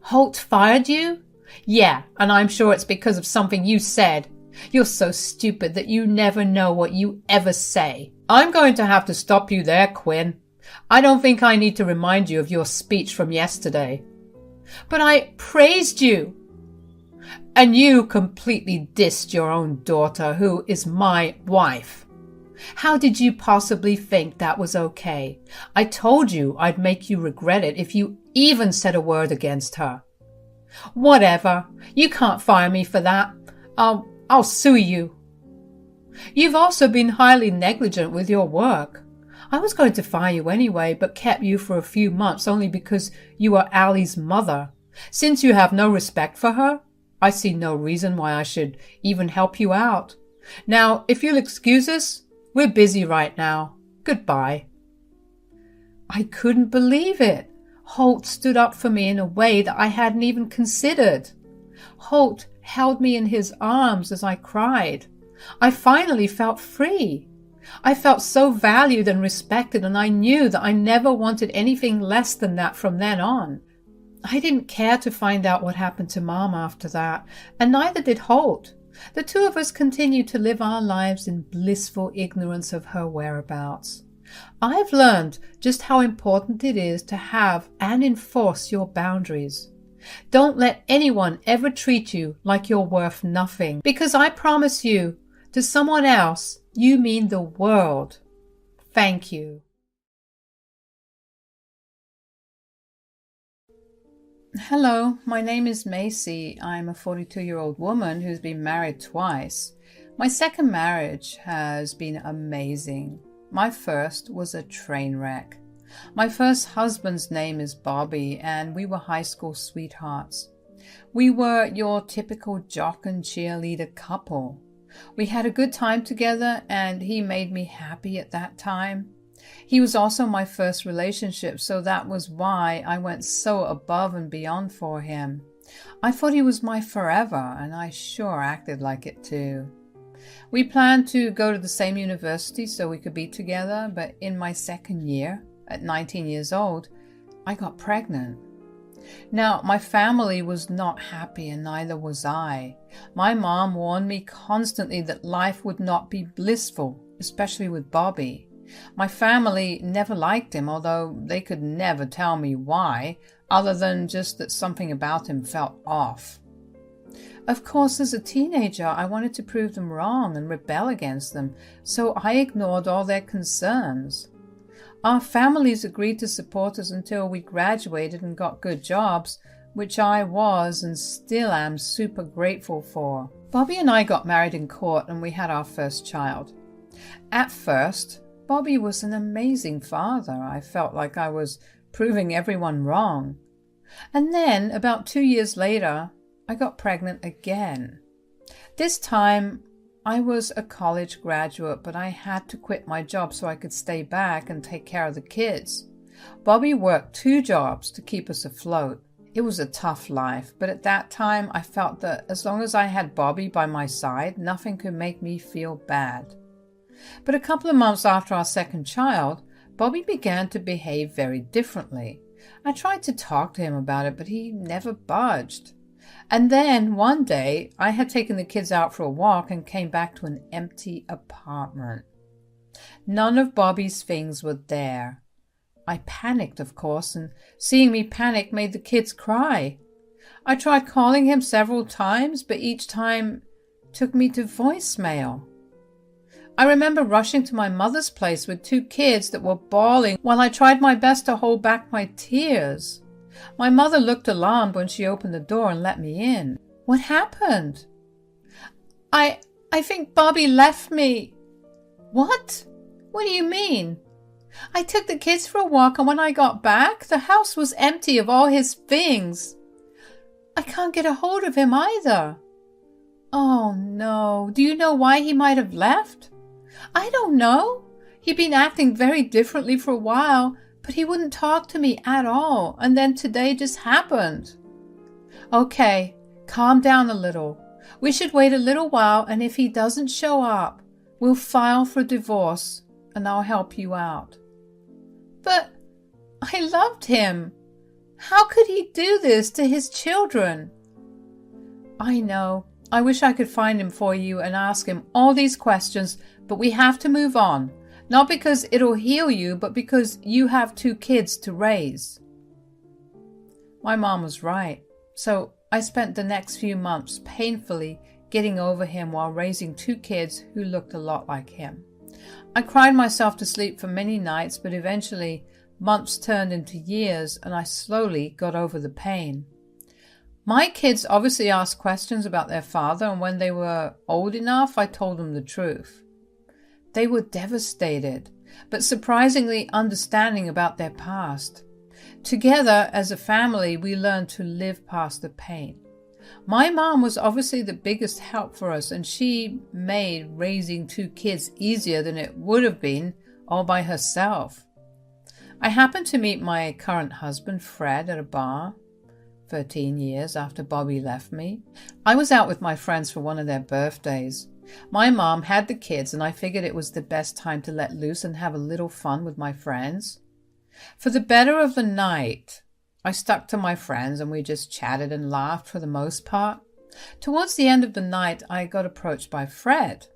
"Holt fired you?" "Yeah, and I'm sure it's because of something you said. You're so stupid that you never know what you ever say." "I'm going to have to stop you there, Quinn. I don't think I need to remind you of your speech from yesterday." "But I praised you." "And you completely dissed your own daughter, who is my wife. How did you possibly think that was okay? I told you I'd make you regret it if you even said a word against her." "Whatever. You can't fire me for that. I'll sue you." "You've also been highly negligent with your work. I was going to fire you anyway, but kept you for a few months only because you are Allie's mother. Since you have no respect for her, I see no reason why I should even help you out. Now, if you'll excuse us, we're busy right now. Goodbye." I couldn't believe it. Holt stood up for me in a way that I hadn't even considered. Holt held me in his arms as I cried. I finally felt free. I felt so valued and respected, and I knew that I never wanted anything less than that from then on. I didn't care to find out what happened to Mom after that, and neither did Holt. The two of us continued to live our lives in blissful ignorance of her whereabouts. I've learned just how important it is to have and enforce your boundaries. Don't let anyone ever treat you like you're worth nothing, because I promise you, to someone else, you mean the world. Thank you. Hello, my name is Macy. I'm a 42-year-old woman who's been married twice. My second marriage has been amazing. My first was a train wreck. My first husband's name is Bobby, and we were high school sweethearts. We were your typical jock and cheerleader couple. We had a good time together, and he made me happy at that time. He was also my first relationship, so that was why I went so above and beyond for him. I thought he was my forever, and I sure acted like it too. We planned to go to the same university so we could be together, but in my second year, at 19 years old, I got pregnant. Now, my family was not happy, and neither was I. My mom warned me constantly that life would not be blissful, especially with Bobby. My family never liked him, although they could never tell me why, other than just that something about him felt off. Of course, as a teenager, I wanted to prove them wrong and rebel against them, so I ignored all their concerns. Our families agreed to support us until we graduated and got good jobs, which I was and still am super grateful for. Bobby and I got married in court, and we had our first child. At first, Bobby was an amazing father. I felt like I was proving everyone wrong. And then, about 2 years later, I got pregnant again. This time, I was a college graduate, but I had to quit my job so I could stay back and take care of the kids. Bobby worked 2 jobs to keep us afloat. It was a tough life, but at that time I felt that as long as I had Bobby by my side, nothing could make me feel bad. But a couple of months after our second child, Bobby began to behave very differently. I tried to talk to him about it, but he never budged. And then one day, I had taken the kids out for a walk and came back to an empty apartment. None of Bobby's things were there. I panicked, of course, and seeing me panic made the kids cry. I tried calling him several times, but each time took me to voicemail. I remember rushing to my mother's place with 2 kids that were bawling while I tried my best to hold back my tears. My mother looked alarmed when she opened the door and let me in. What happened? I think Bobby left me. What? What do you mean? I took the kids for a walk, and when I got back, the house was empty of all his things. I can't get a hold of him either. Oh, no. Do you know why he might have left? I don't know. He'd been acting very differently for a while, but he wouldn't talk to me at all, and then today just happened. Okay, calm down a little. We should wait a little while, and if he doesn't show up, we'll file for divorce, and I'll help you out. But I loved him. How could he do this to his children? I know. I wish I could find him for you and ask him all these questions, but we have to move on. Not because it'll heal you, but because you have 2 kids to raise. My mom was right. So I spent the next few months painfully getting over him while raising 2 kids who looked a lot like him. I cried myself to sleep for many nights, but eventually months turned into years, and I slowly got over the pain. My kids obviously asked questions about their father, and when they were old enough, I told them the truth. They were devastated, but surprisingly understanding about their past. Together, as a family, we learned to live past the pain. My mom was obviously the biggest help for us, and she made raising 2 kids easier than it would have been all by herself. I happened to meet my current husband, Fred, at a bar 13 years after Bobby left me. I was out with my friends for one of their birthdays. My mom had the kids, and I figured it was the best time to let loose and have a little fun with my friends. For the better of the night, I stuck to my friends, and we just chatted and laughed for the most part. Towards the end of the night, I got approached by Fred.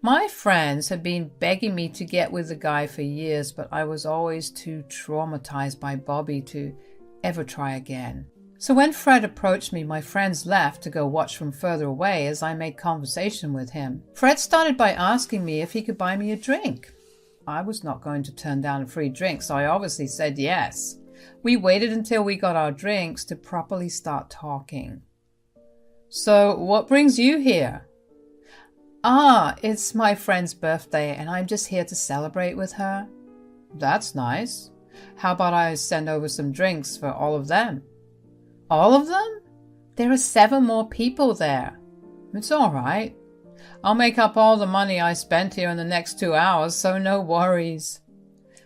My friends had been begging me to get with the guy for years, but I was always too traumatized by Bobby to ever try again. So when Fred approached me, my friends left to go watch from further away as I made conversation with him. Fred started by asking me if he could buy me a drink. I was not going to turn down a free drink, so I obviously said yes. We waited until we got our drinks to properly start talking. So, what brings you here? It's my friend's birthday and I'm just here to celebrate with her. That's nice. How about I send over some drinks for all of them? All of them? There are 7 more people there. It's all right. I'll make up all the money I spent here in the next 2 hours, so no worries.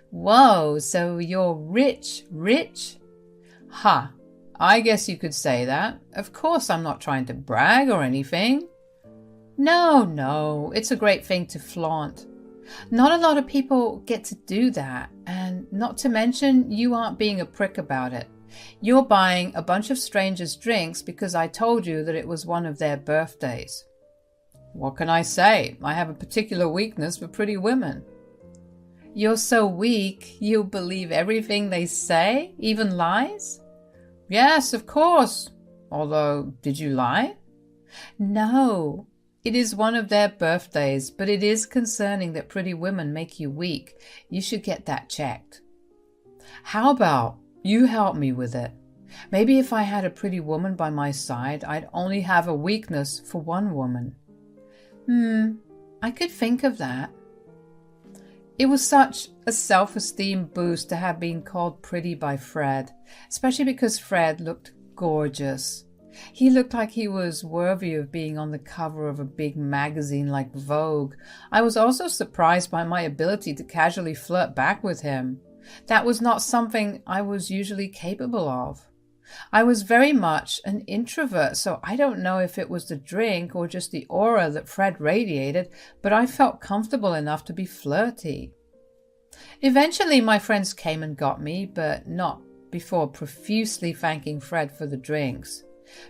Whoa, so you're rich? Ha, I guess you could say that. Of course I'm not trying to brag or anything. No, it's a great thing to flaunt. Not a lot of people get to do that, and not to mention you aren't being a prick about it. You're buying a bunch of strangers drinks because I told you that it was one of their birthdays. What can I say? I have a particular weakness for pretty women. You're so weak, you'll believe everything they say, even lies? Yes, of course. Although, did you lie? No. It is one of their birthdays, but it is concerning that pretty women make you weak. You should get that checked. How about you help me with it? Maybe if I had a pretty woman by my side, I'd only have a weakness for one woman. I could think of that. It was such a self-esteem boost to have been called pretty by Fred, especially because Fred looked gorgeous. He looked like he was worthy of being on the cover of a big magazine like Vogue. I was also surprised by my ability to casually flirt back with him. That was not something I was usually capable of. I was very much an introvert, so I don't know if it was the drink or just the aura that Fred radiated, but I felt comfortable enough to be flirty. Eventually my friends came and got me, but not before profusely thanking Fred for the drinks.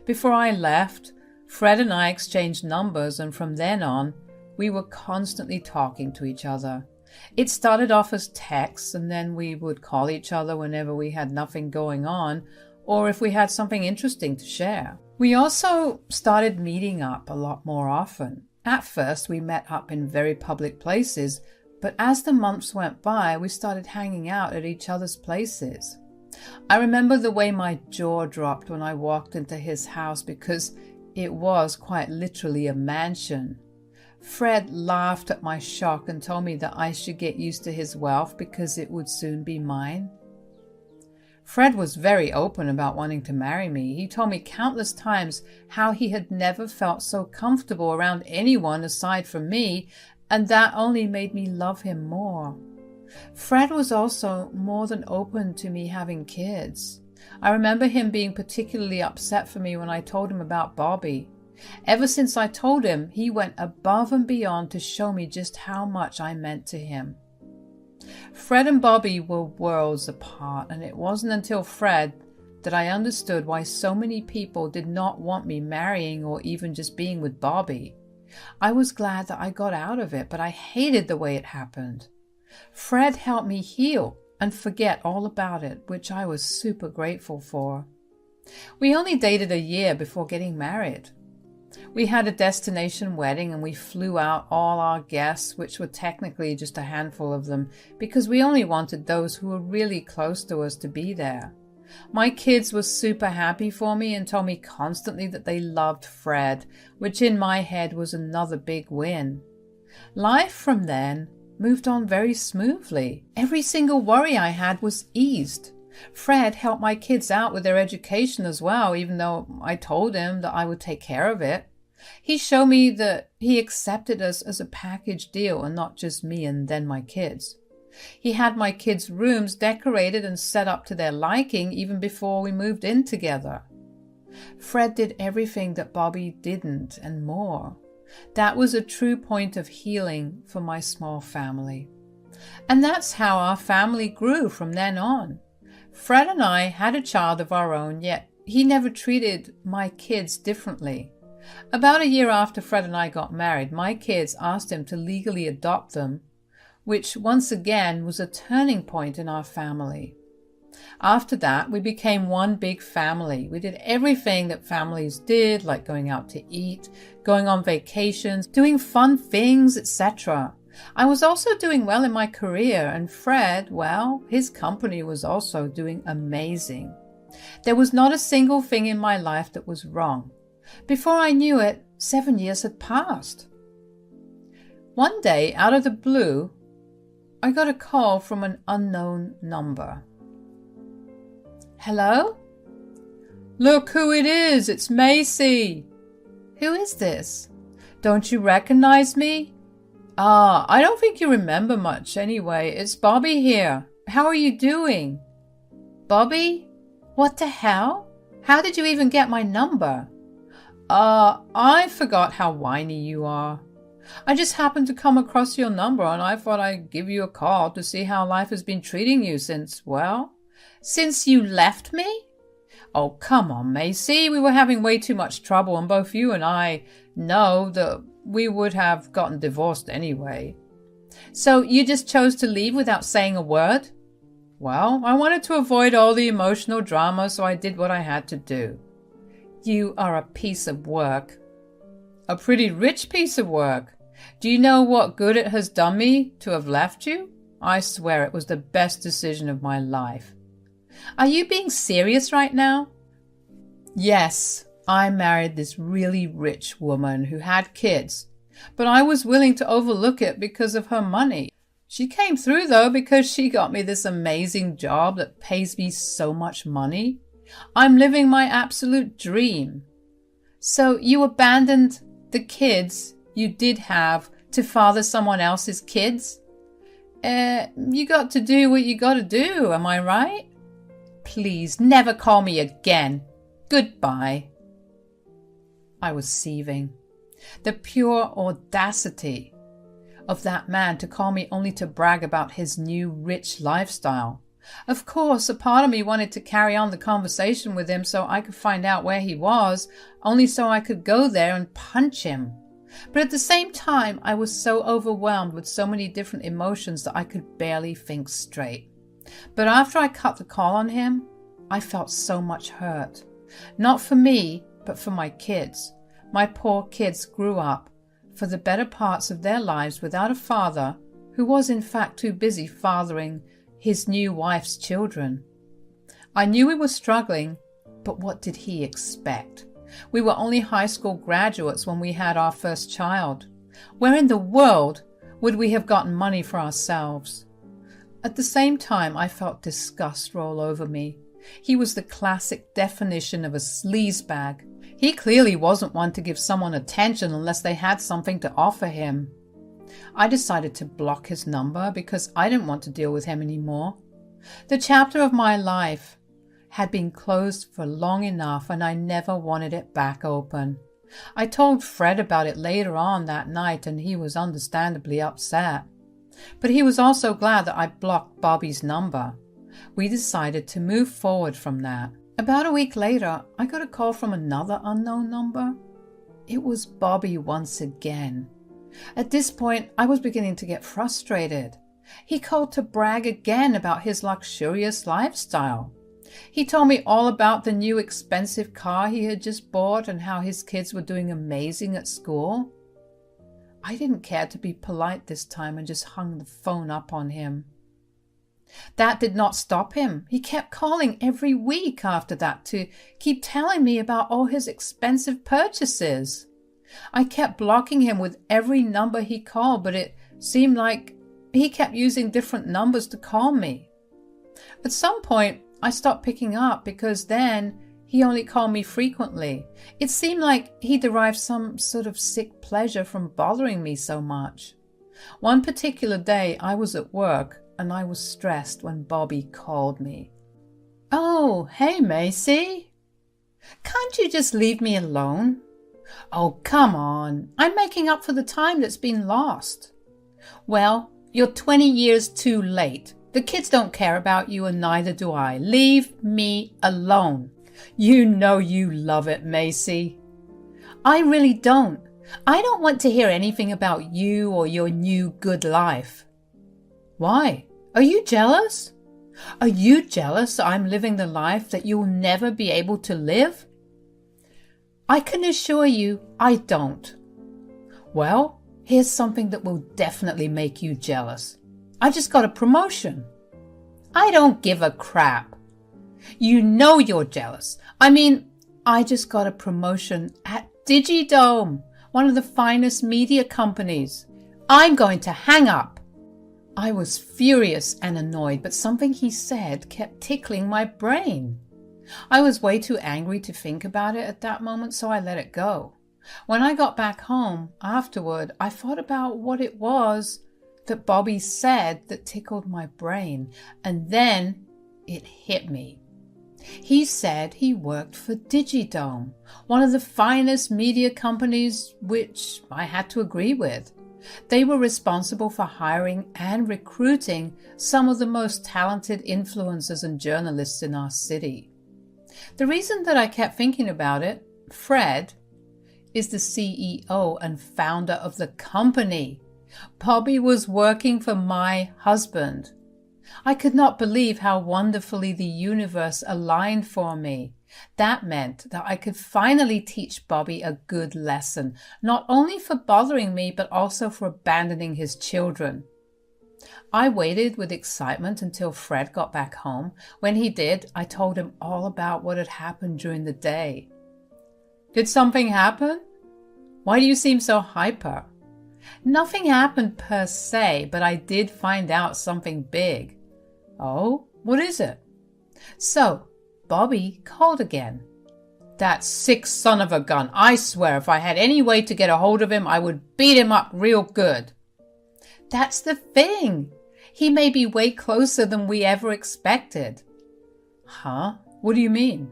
Before I left, Fred and I exchanged numbers, and from then on, we were constantly talking to each other. It started off as texts, and then we would call each other whenever we had nothing going on, or if we had something interesting to share. We also started meeting up a lot more often. At first, we met up in very public places, but as the months went by, we started hanging out at each other's places. I remember the way my jaw dropped when I walked into his house because it was quite literally a mansion. Fred laughed at my shock and told me that I should get used to his wealth because it would soon be mine. Fred was very open about wanting to marry me. He told me countless times how he had never felt so comfortable around anyone aside from me, and that only made me love him more. Fred was also more than open to me having kids. I remember him being particularly upset for me when I told him about Bobby. Ever since I told him, he went above and beyond to show me just how much I meant to him. Fred and Bobby were worlds apart, and it wasn't until Fred that I understood why so many people did not want me marrying or even just being with Bobby. I was glad that I got out of it, but I hated the way it happened. Fred helped me heal and forget all about it, which I was super grateful for. We only dated a year before getting married. We had a destination wedding and we flew out all our guests, which were technically just a handful of them, because we only wanted those who were really close to us to be there. My kids were super happy for me and told me constantly that they loved Fred, which in my head was another big win. Life from then moved on very smoothly. Every single worry I had was eased. Fred helped my kids out with their education as well, even though I told him that I would take care of it. He showed me that he accepted us as a package deal and not just me and then my kids. He had my kids' rooms decorated and set up to their liking even before we moved in together. Fred did everything that Bobby didn't and more. That was a true point of healing for my small family. And that's how our family grew from then on. Fred and I had a child of our own, yet he never treated my kids differently. About a year after Fred and I got married, my kids asked him to legally adopt them, which once again was a turning point in our family. After that, we became one big family. We did everything that families did, like going out to eat, going on vacations, doing fun things, etc. I was also doing well in my career, and Fred, well, his company was also doing amazing. There was not a single thing in my life that was wrong. Before I knew it, 7 years had passed. One day, out of the blue, I got a call from an unknown number. Hello? Look who it is, it's Macy. Who is this? Don't you recognize me? I don't think you remember much anyway. It's Bobby here. How are you doing? Bobby? What the hell? How did you even get my number? I forgot how whiny you are. I just happened to come across your number and I thought I'd give you a call to see how life has been treating you since you left me? Oh, come on, Macy. We were having way too much trouble and both you and I know that we would have gotten divorced anyway. So you just chose to leave without saying a word? Well, I wanted to avoid all the emotional drama, so I did what I had to do. You are a piece of work. A pretty rich piece of work. Do you know what good it has done me to have left you? I swear it was the best decision of my life. Are you being serious right now? Yes, I married this really rich woman who had kids, but I was willing to overlook it because of her money. She came through though because she got me this amazing job that pays me so much money. I'm living my absolute dream. So you abandoned the kids you did have to father someone else's kids? You got to do what you got to do, am I right? Please, never call me again. Goodbye. I was seething. The pure audacity of that man to call me only to brag about his new rich lifestyle. Of course, a part of me wanted to carry on the conversation with him so I could find out where he was, only so I could go there and punch him. But at the same time, I was so overwhelmed with so many different emotions that I could barely think straight. But after I cut the call on him, I felt so much hurt. Not for me, but for my kids. My poor kids grew up for the better parts of their lives without a father who was in fact too busy fathering his new wife's children. I knew we were struggling, but what did he expect? We were only high school graduates when we had our first child. Where in the world would we have gotten money for ourselves? At the same time, I felt disgust roll over me. He was the classic definition of a sleazebag. He clearly wasn't one to give someone attention unless they had something to offer him. I decided to block his number because I didn't want to deal with him anymore. The chapter of my life had been closed for long enough and I never wanted it back open. I told Fred about it later on that night and he was understandably upset. But he was also glad that I blocked Bobby's number. We decided to move forward from that. About a week later, I got a call from another unknown number. It was Bobby once again. At this point, I was beginning to get frustrated. He called to brag again about his luxurious lifestyle. He told me all about the new expensive car he had just bought and how his kids were doing amazing at school. I didn't care to be polite this time and just hung the phone up on him. That did not stop him. He kept calling every week after that to keep telling me about all his expensive purchases. I kept blocking him with every number he called, but it seemed like he kept using different numbers to call me. At some point, I stopped picking up because then he only called me frequently. It seemed like he derived some sort of sick pleasure from bothering me so much. One particular day, I was at work and I was stressed when Bobby called me. "Oh, hey, Macy. Can't you just leave me alone?" "Oh, come on. I'm making up for the time that's been lost." "Well, you're 20 years too late. The kids don't care about you and neither do I. Leave me alone." "You know you love it, Macy." I really don't. I don't want to hear anything about you or your new good life. Why? Are you jealous? Are you jealous I'm living the life that you'll never be able to live? I can assure you I don't. Well, here's something that will definitely make you jealous. I just got a promotion. I don't give a crap. You know you're jealous. I just got a promotion at Digidome, one of the finest media companies. I'm going to hang up. I was furious and annoyed, but something he said kept tickling my brain. I was way too angry to think about it at that moment, so I let it go. When I got back home afterward, I thought about what it was that Bobby said that tickled my brain, and then it hit me. He said he worked for Digidome, one of the finest media companies, which I had to agree with. They were responsible for hiring and recruiting some of the most talented influencers and journalists in our city. The reason that I kept thinking about it, Fred is the CEO and founder of the company. Bobby was working for my husband. I could not believe how wonderfully the universe aligned for me. That meant that I could finally teach Bobby a good lesson, not only for bothering me, but also for abandoning his children. I waited with excitement until Fred got back home. When he did, I told him all about what had happened during the day. Did something happen? Why do you seem so hyper? Nothing happened per se, but I did find out something big. Oh, what is it? So, Bobby called again. That sick son of a gun. I swear if I had any way to get a hold of him, I would beat him up real good. That's the thing. He may be way closer than we ever expected. Huh? What do you mean?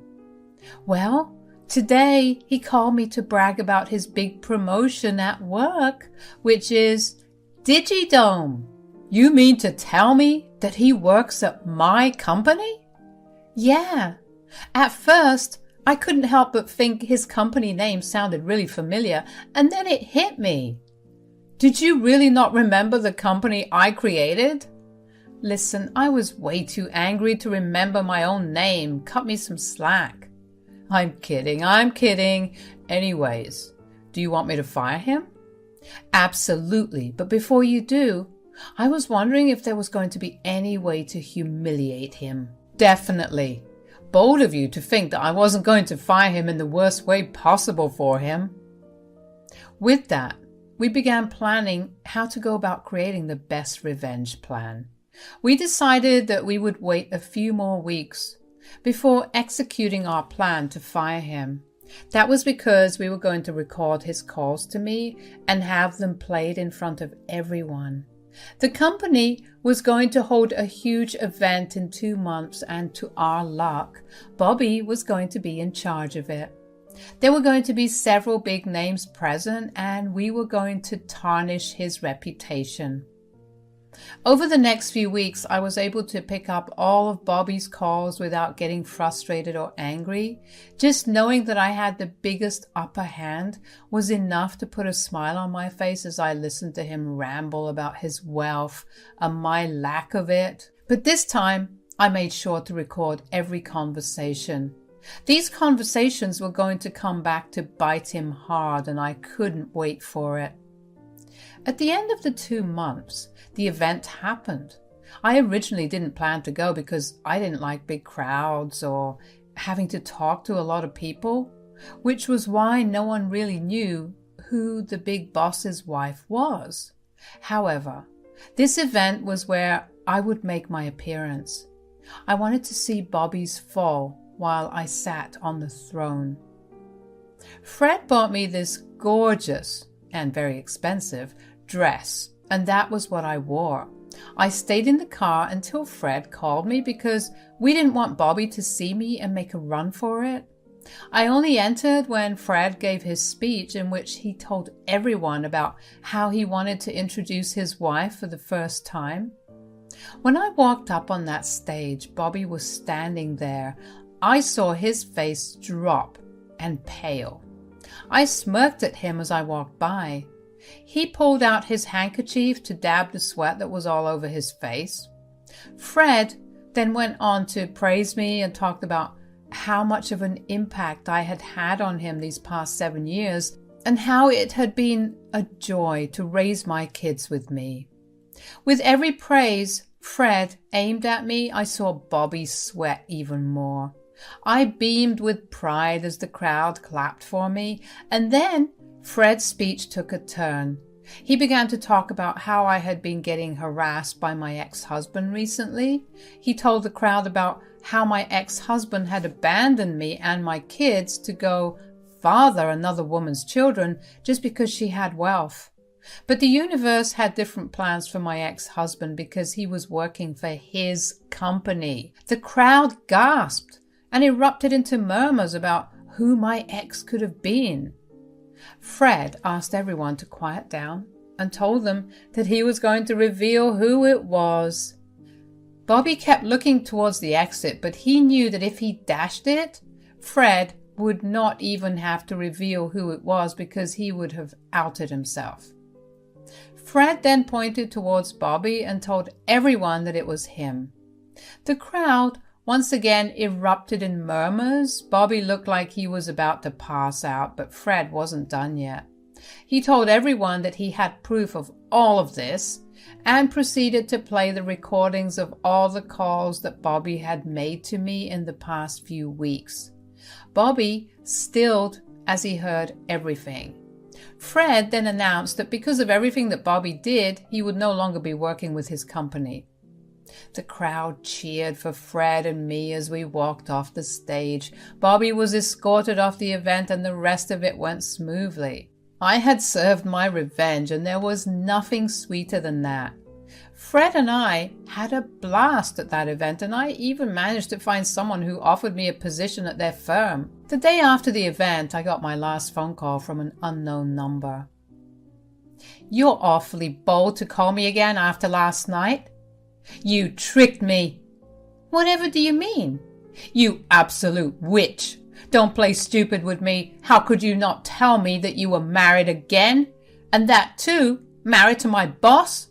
Well, today he called me to brag about his big promotion at work, which is Digidome. You mean to tell me that he works at my company? Yeah. At first, I couldn't help but think his company name sounded really familiar, and then it hit me. Did you really not remember the company I created? Listen, I was way too angry to remember my own name. Cut me some slack. I'm kidding. Anyways, do you want me to fire him? Absolutely, but before you do, I was wondering if there was going to be any way to humiliate him. Definitely. Bold of you to think that I wasn't going to fire him in the worst way possible for him. With that, we began planning how to go about creating the best revenge plan. We decided that we would wait a few more weeks before executing our plan to fire him. That was because we were going to record his calls to me and have them played in front of everyone. The company was going to hold a huge event in 2 months, and to our luck, Bobby was going to be in charge of it. There were going to be several big names present, and we were going to tarnish his reputation. Over the next few weeks, I was able to pick up all of Bobby's calls without getting frustrated or angry. Just knowing that I had the biggest upper hand was enough to put a smile on my face as I listened to him ramble about his wealth and my lack of it. But this time, I made sure to record every conversation. These conversations were going to come back to bite him hard, and I couldn't wait for it. At the end of the 2 months, the event happened. I originally didn't plan to go because I didn't like big crowds or having to talk to a lot of people, which was why no one really knew who the big boss's wife was. However, this event was where I would make my appearance. I wanted to see Bobby's fall while I sat on the throne. Fred bought me this gorgeous and very expensive dress, and that was what I wore. I stayed in the car until Fred called me because we didn't want Bobby to see me and make a run for it. I only entered when Fred gave his speech in which he told everyone about how he wanted to introduce his wife for the first time. When I walked up on that stage, Bobby was standing there. I saw his face drop and pale. I smirked at him as I walked by. He pulled out his handkerchief to dab the sweat that was all over his face. Fred then went on to praise me and talked about how much of an impact I had had on him these past 7 years and how it had been a joy to raise my kids with me. With every praise Fred aimed at me, I saw Bobby sweat even more. I beamed with pride as the crowd clapped for me, and then Fred's speech took a turn. He began to talk about how I had been getting harassed by my ex-husband recently. He told the crowd about how my ex-husband had abandoned me and my kids to go father another woman's children just because she had wealth. But the universe had different plans for my ex-husband because he was working for his company. The crowd gasped and erupted into murmurs about who my ex could have been. Fred asked everyone to quiet down and told them that he was going to reveal who it was. Bobby kept looking towards the exit, but he knew that if he dashed it, Fred would not even have to reveal who it was because he would have outed himself. Fred then pointed towards Bobby and told everyone that it was him. The crowd once again erupted in murmurs. Bobby looked like he was about to pass out, but Fred wasn't done yet. He told everyone that he had proof of all of this and proceeded to play the recordings of all the calls that Bobby had made to me in the past few weeks. Bobby stilled as he heard everything. Fred then announced that because of everything that Bobby did, he would no longer be working with his company. The crowd cheered for Fred and me as we walked off the stage. Bobby was escorted off the event and the rest of it went smoothly. I had served my revenge and there was nothing sweeter than that. Fred and I had a blast at that event, and I even managed to find someone who offered me a position at their firm. The day after the event, I got my last phone call from an unknown number. "You're awfully bold to call me again after last night. You tricked me." "Whatever do you mean?" "You absolute witch. Don't play stupid with me. How could you not tell me that you were married again? And that too, married to my boss?"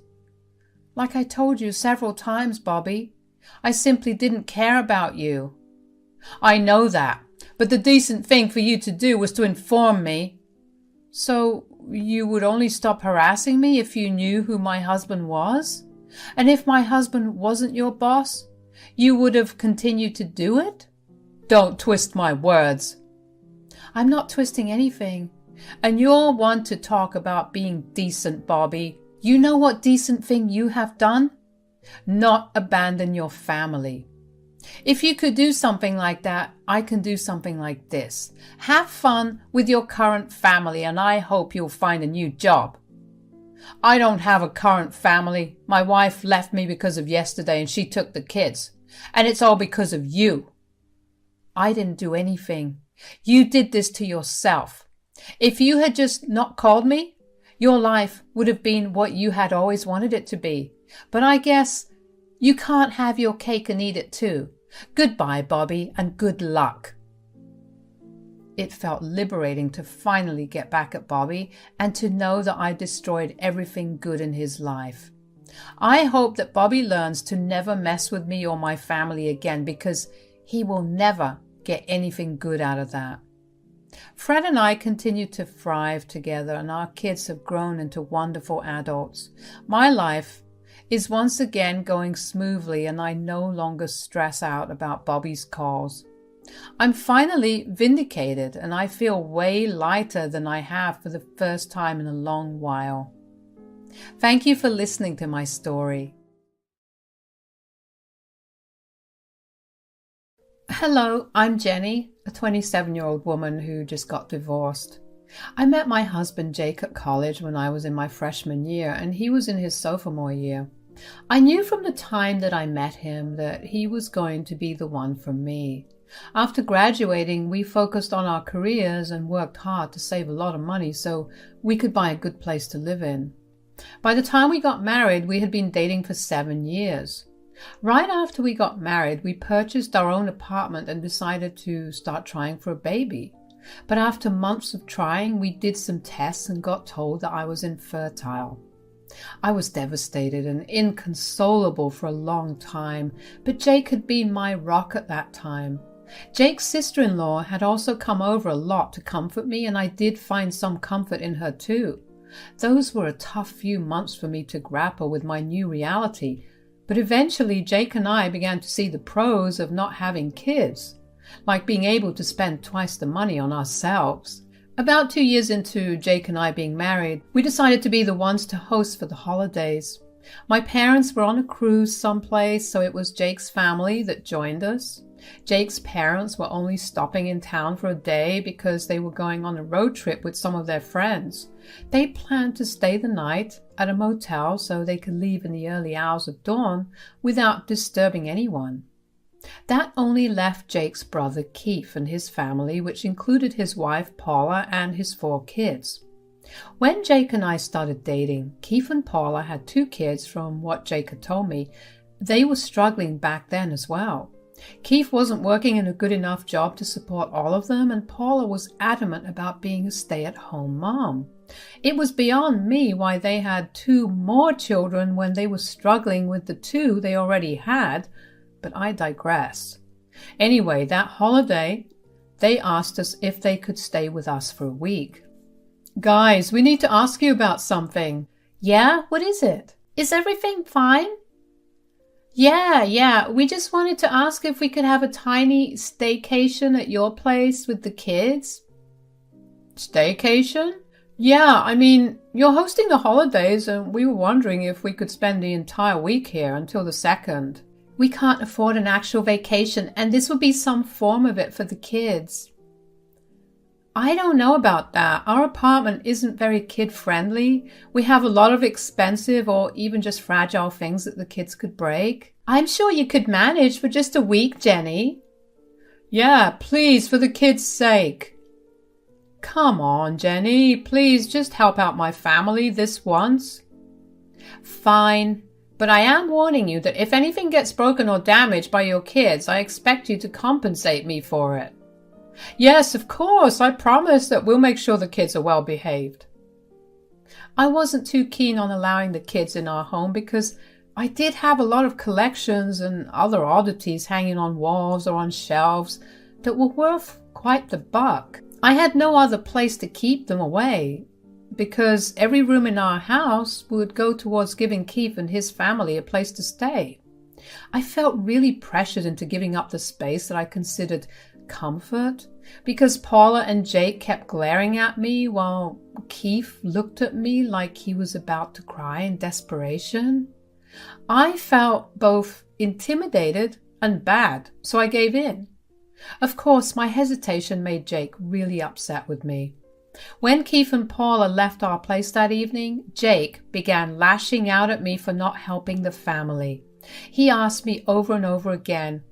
"Like I told you several times, Bobby, I simply didn't care about you." "I know that, but the decent thing for you to do was to inform me." "So you would only stop harassing me if you knew who my husband was? And if my husband wasn't your boss, you would have continued to do it?" "Don't twist my words." "I'm not twisting anything. And you're one to talk about being decent, Bobby. You know what decent thing you have done? Not abandon your family. If you could do something like that, I can do something like this. Have fun with your current family, and I hope you'll find a new job." "I don't have a current family. My wife left me because of yesterday and she took the kids. And it's all because of you." "I didn't do anything. You did this to yourself. If you had just not called me, your life would have been what you had always wanted it to be. But I guess you can't have your cake and eat it too. Goodbye, Bobby, and good luck." It felt liberating to finally get back at Bobby and to know that I destroyed everything good in his life. I hope that Bobby learns to never mess with me or my family again, because he will never get anything good out of that. Fred and I continue to thrive together, and our kids have grown into wonderful adults. My life is once again going smoothly, and I no longer stress out about Bobby's calls. I'm finally vindicated, and I feel way lighter than I have for the first time in a long while. Thank you for listening to my story. Hello, I'm Jenny, a 27-year-old woman who just got divorced. I met my husband Jake at college when I was in my freshman year, and he was in his sophomore year. I knew from the time that I met him that he was going to be the one for me. After graduating, we focused on our careers and worked hard to save a lot of money so we could buy a good place to live in. By the time we got married, we had been dating for 7 years. Right after we got married, we purchased our own apartment and decided to start trying for a baby. But after months of trying, we did some tests and got told that I was infertile. I was devastated and inconsolable for a long time, but Jake had been my rock at that time. Jake's sister-in-law had also come over a lot to comfort me, and I did find some comfort in her too. Those were a tough few months for me to grapple with my new reality, but eventually Jake and I began to see the pros of not having kids, like being able to spend twice the money on ourselves. About 2 years into Jake and I being married, we decided to be the ones to host for the holidays. My parents were on a cruise someplace, so it was Jake's family that joined us. Jake's parents were only stopping in town for a day because they were going on a road trip with some of their friends. They planned to stay the night at a motel so they could leave in the early hours of dawn without disturbing anyone. That only left Jake's brother Keith and his family, which included his wife Paula and his 4 kids. When Jake and I started dating, Keith and Paula had 2 kids from what Jake had told me. They were struggling back then as well. Keith wasn't working in a good enough job to support all of them, and Paula was adamant about being a stay-at-home mom. It was beyond me why they had 2 more children when they were struggling with the 2 they already had, but I digress. Anyway, that holiday, they asked us if they could stay with us for a week. Guys, we need to ask you about something. Yeah? What is it? Is everything fine? Yeah. We just wanted to ask if we could have a tiny staycation at your place with the kids. Staycation? Yeah, I mean, you're hosting the holidays and we were wondering if we could spend the entire week here until the 2nd. We can't afford an actual vacation, and this would be some form of it for the kids. I don't know about that. Our apartment isn't very kid-friendly. We have a lot of expensive or even just fragile things that the kids could break. I'm sure you could manage for just a week, Jenny. Yeah, please, for the kids' sake. Come on, Jenny. Please, just help out my family this once. Fine. But I am warning you that if anything gets broken or damaged by your kids, I expect you to compensate me for it. Yes, of course. I promise that we'll make sure the kids are well behaved. I wasn't too keen on allowing the kids in our home because I did have a lot of collections and other oddities hanging on walls or on shelves that were worth quite the buck. I had no other place to keep them away, because every room in our house would go towards giving Keith and his family a place to stay. I felt really pressured into giving up the space that I considered comfort, because Paula and Jake kept glaring at me while Keith looked at me like he was about to cry in desperation. I felt both intimidated and bad, so I gave in. Of course, my hesitation made Jake really upset with me. When Keith and Paula left our place that evening, Jake began lashing out at me for not helping the family. He asked me over and over again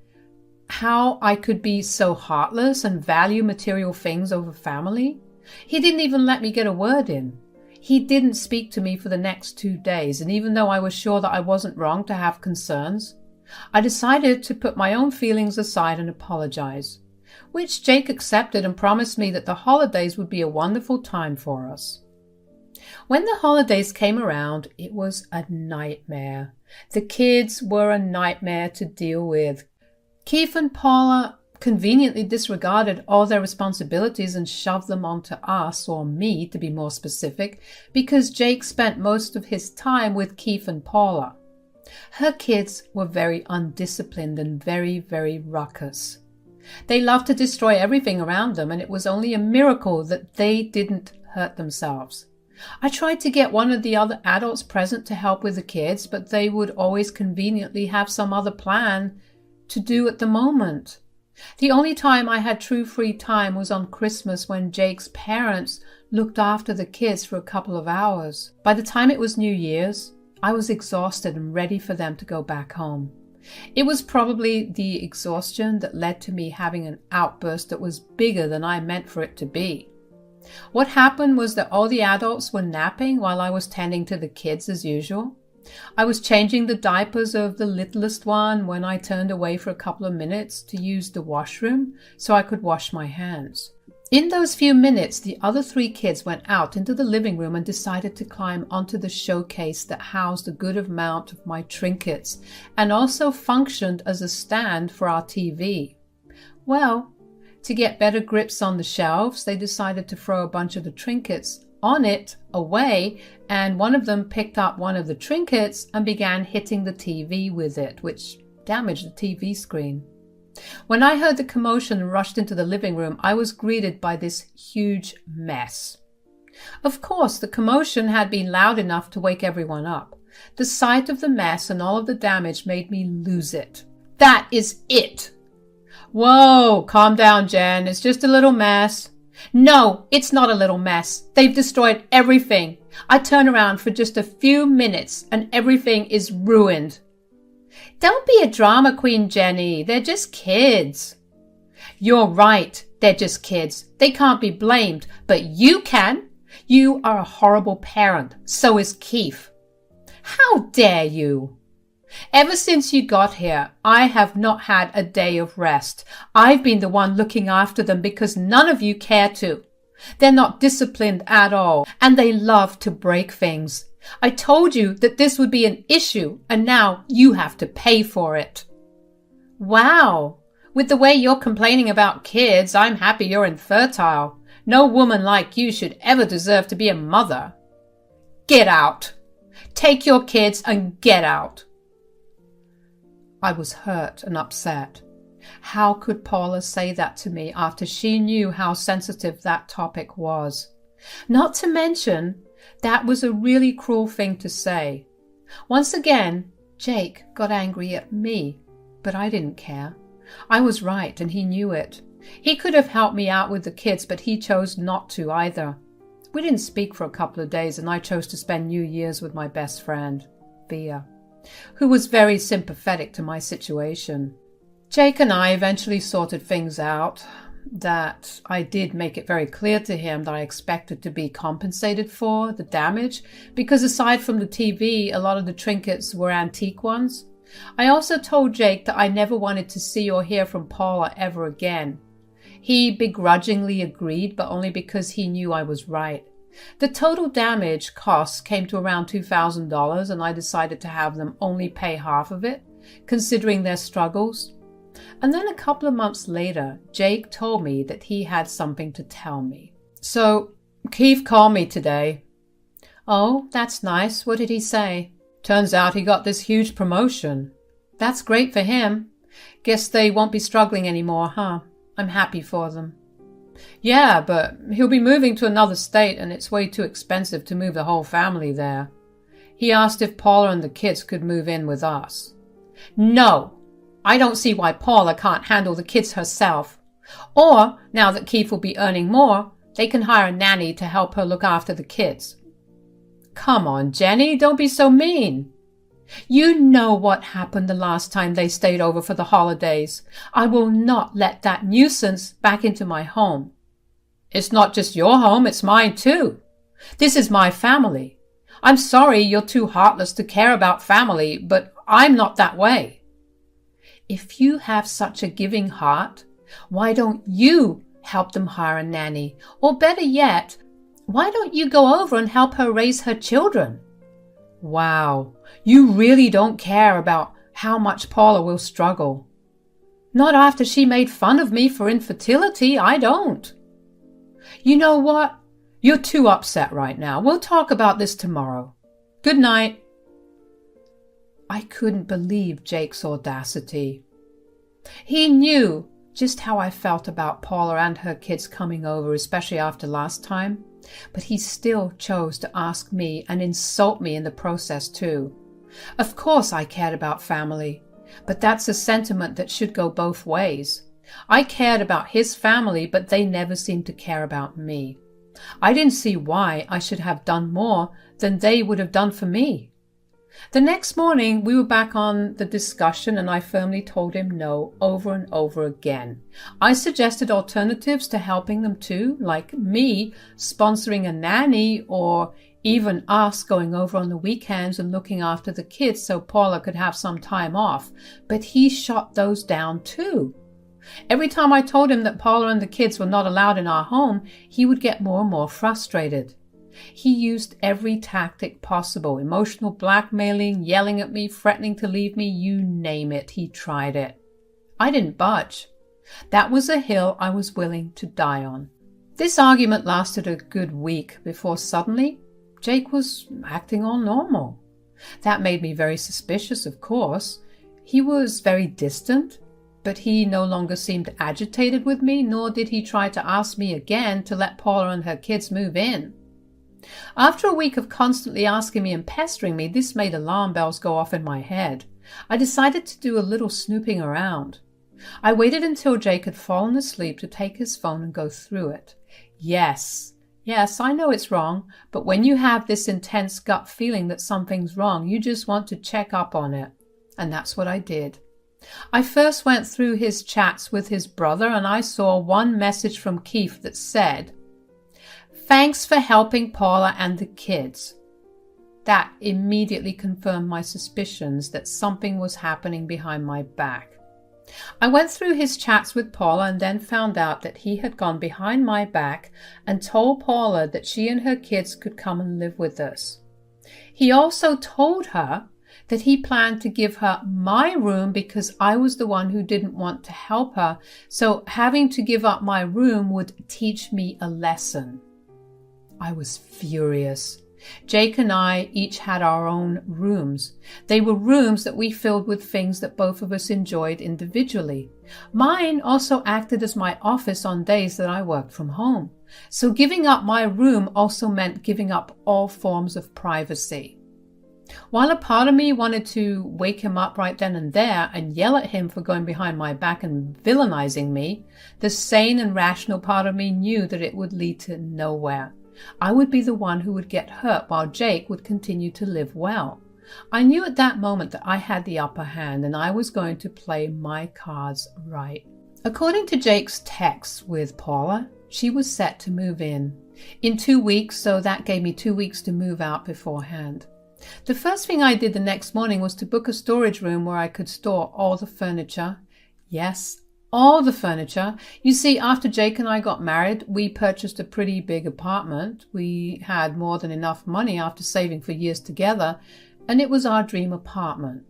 how I could be so heartless and value material things over family. He didn't even let me get a word in. He didn't speak to me for the next 2 days, and even though I was sure that I wasn't wrong to have concerns, I decided to put my own feelings aside and apologize, which Jake accepted and promised me that the holidays would be a wonderful time for us. When the holidays came around, it was a nightmare. The kids were a nightmare to deal with. Keith and Paula conveniently disregarded all their responsibilities and shoved them onto us, or me to be more specific, because Jake spent most of his time with Keith and Paula. Her kids were very undisciplined and very, very ruckus. They loved to destroy everything around them, and it was only a miracle that they didn't hurt themselves. I tried to get one of the other adults present to help with the kids, but they would always conveniently have some other plan to do at the moment. The only time I had true free time was on Christmas, when Jake's parents looked after the kids for a couple of hours. By the time it was New Year's, I was exhausted and ready for them to go back home. It was probably the exhaustion that led to me having an outburst that was bigger than I meant for it to be. What happened was that all the adults were napping while I was tending to the kids as usual. I was changing the diapers of the littlest one when I turned away for a couple of minutes to use the washroom so I could wash my hands. In those few minutes, the other 3 kids went out into the living room and decided to climb onto the showcase that housed a good amount of my trinkets and also functioned as a stand for our TV. Well, to get better grips on the shelves, they decided to throw a bunch of the trinkets on it away, and one of them picked up one of the trinkets and began hitting the TV with it, which damaged the TV screen. When I heard the commotion and rushed into the living room, I was greeted by this huge mess. Of course, the commotion had been loud enough to wake everyone up. The sight of the mess and all of the damage made me lose it. That is it! Whoa, calm down, Jen. It's just a little mess. No, it's not a little mess. They've destroyed everything. I turn around for just a few minutes and everything is ruined. Don't be a drama queen, Jenny. They're just kids. You're right. They're just kids. They can't be blamed, but you can. You are a horrible parent. So is Keith. How dare you? Ever since you got here, I have not had a day of rest. I've been the one looking after them because none of you care to. They're not disciplined at all, and they love to break things. I told you that this would be an issue, and now you have to pay for it. Wow. With the way you're complaining about kids, I'm happy you're infertile. No woman like you should ever deserve to be a mother. Get out. Take your kids and get out. I was hurt and upset. How could Paula say that to me after she knew how sensitive that topic was? Not to mention, that was a really cruel thing to say. Once again, Jake got angry at me, but I didn't care. I was right, and he knew it. He could have helped me out with the kids, but he chose not to either. We didn't speak for a couple of days, and I chose to spend New Year's with my best friend, Bea, who was very sympathetic to my situation. Jake and I eventually sorted things out, that I did make it very clear to him that I expected to be compensated for the damage, because aside from the TV, a lot of the trinkets were antique ones. I also told Jake that I never wanted to see or hear from Paula ever again. He begrudgingly agreed, but only because he knew I was right. The total damage costs came to around $2,000, and I decided to have them only pay half of it, considering their struggles. And then a couple of months later, Jake told me that he had something to tell me. So, Keith called me today. Oh, that's nice. What did he say? Turns out he got this huge promotion. That's great for him. Guess they won't be struggling anymore, huh? I'm happy for them. Yeah, but he'll be moving to another state and it's way too expensive to move the whole family there. He asked if Paula and the kids could move in with us. No! I don't see why Paula can't handle the kids herself. Or, now that Keith will be earning more, they can hire a nanny to help her look after the kids. Come on, Jenny, don't be so mean. You know what happened the last time they stayed over for the holidays. I will not let that nuisance back into my home. It's not just your home, it's mine too. This is my family. I'm sorry you're too heartless to care about family, but I'm not that way. If you have such a giving heart, why don't you help them hire a nanny? Or better yet, why don't you go over and help her raise her children? Wow, you really don't care about how much Paula will struggle. Not after she made fun of me for infertility, I don't. You know what? You're too upset right now. We'll talk about this tomorrow. Good night. I couldn't believe Jake's audacity. He knew just how I felt about Paula and her kids coming over, especially after last time, but he still chose to ask me and insult me in the process too. Of course I cared about family, but that's a sentiment that should go both ways. I cared about his family, but they never seemed to care about me. I didn't see why I should have done more than they would have done for me. The next morning, we were back on the discussion, and I firmly told him no over and over again. I suggested alternatives to helping them too, like me sponsoring a nanny, or even us going over on the weekends and looking after the kids so Paula could have some time off. But he shot those down too. Every time I told him that Paula and the kids were not allowed in our home, he would get more and more frustrated. He used every tactic possible, emotional blackmailing, yelling at me, threatening to leave me, you name it, he tried it. I didn't budge. That was a hill I was willing to die on. This argument lasted a good week before suddenly Jake was acting all normal. That made me very suspicious, of course. He was very distant, but he no longer seemed agitated with me, nor did he try to ask me again to let Paula and her kids move in. After a week of constantly asking me and pestering me, this made alarm bells go off in my head. I decided to do a little snooping around. I waited until Jake had fallen asleep to take his phone and go through it. Yes, I know it's wrong, but when you have this intense gut feeling that something's wrong, you just want to check up on it. And that's what I did. I first went through his chats with his brother, and I saw one message from Keith that said, "Thanks for helping Paula and the kids." That immediately confirmed my suspicions that something was happening behind my back. I went through his chats with Paula and then found out that he had gone behind my back and told Paula that she and her kids could come and live with us. He also told her that he planned to give her my room because I was the one who didn't want to help her, so having to give up my room would teach me a lesson. I was furious. Jake and I each had our own rooms. They were rooms that we filled with things that both of us enjoyed individually. Mine also acted as my office on days that I worked from home. So giving up my room also meant giving up all forms of privacy. While a part of me wanted to wake him up right then and there and yell at him for going behind my back and villainizing me, the sane and rational part of me knew that it would lead to nowhere. I would be the one who would get hurt while Jake would continue to live well. I knew at that moment that I had the upper hand and I was going to play my cards right. According to Jake's texts with Paula, she was set to move in 2 weeks, so that gave me 2 weeks to move out beforehand. The first thing I did the next morning was to book a storage room where I could store all the furniture. Yes, all the furniture. You see, after Jake and I got married, we purchased a pretty big apartment. We had more than enough money after saving for years together, and it was our dream apartment.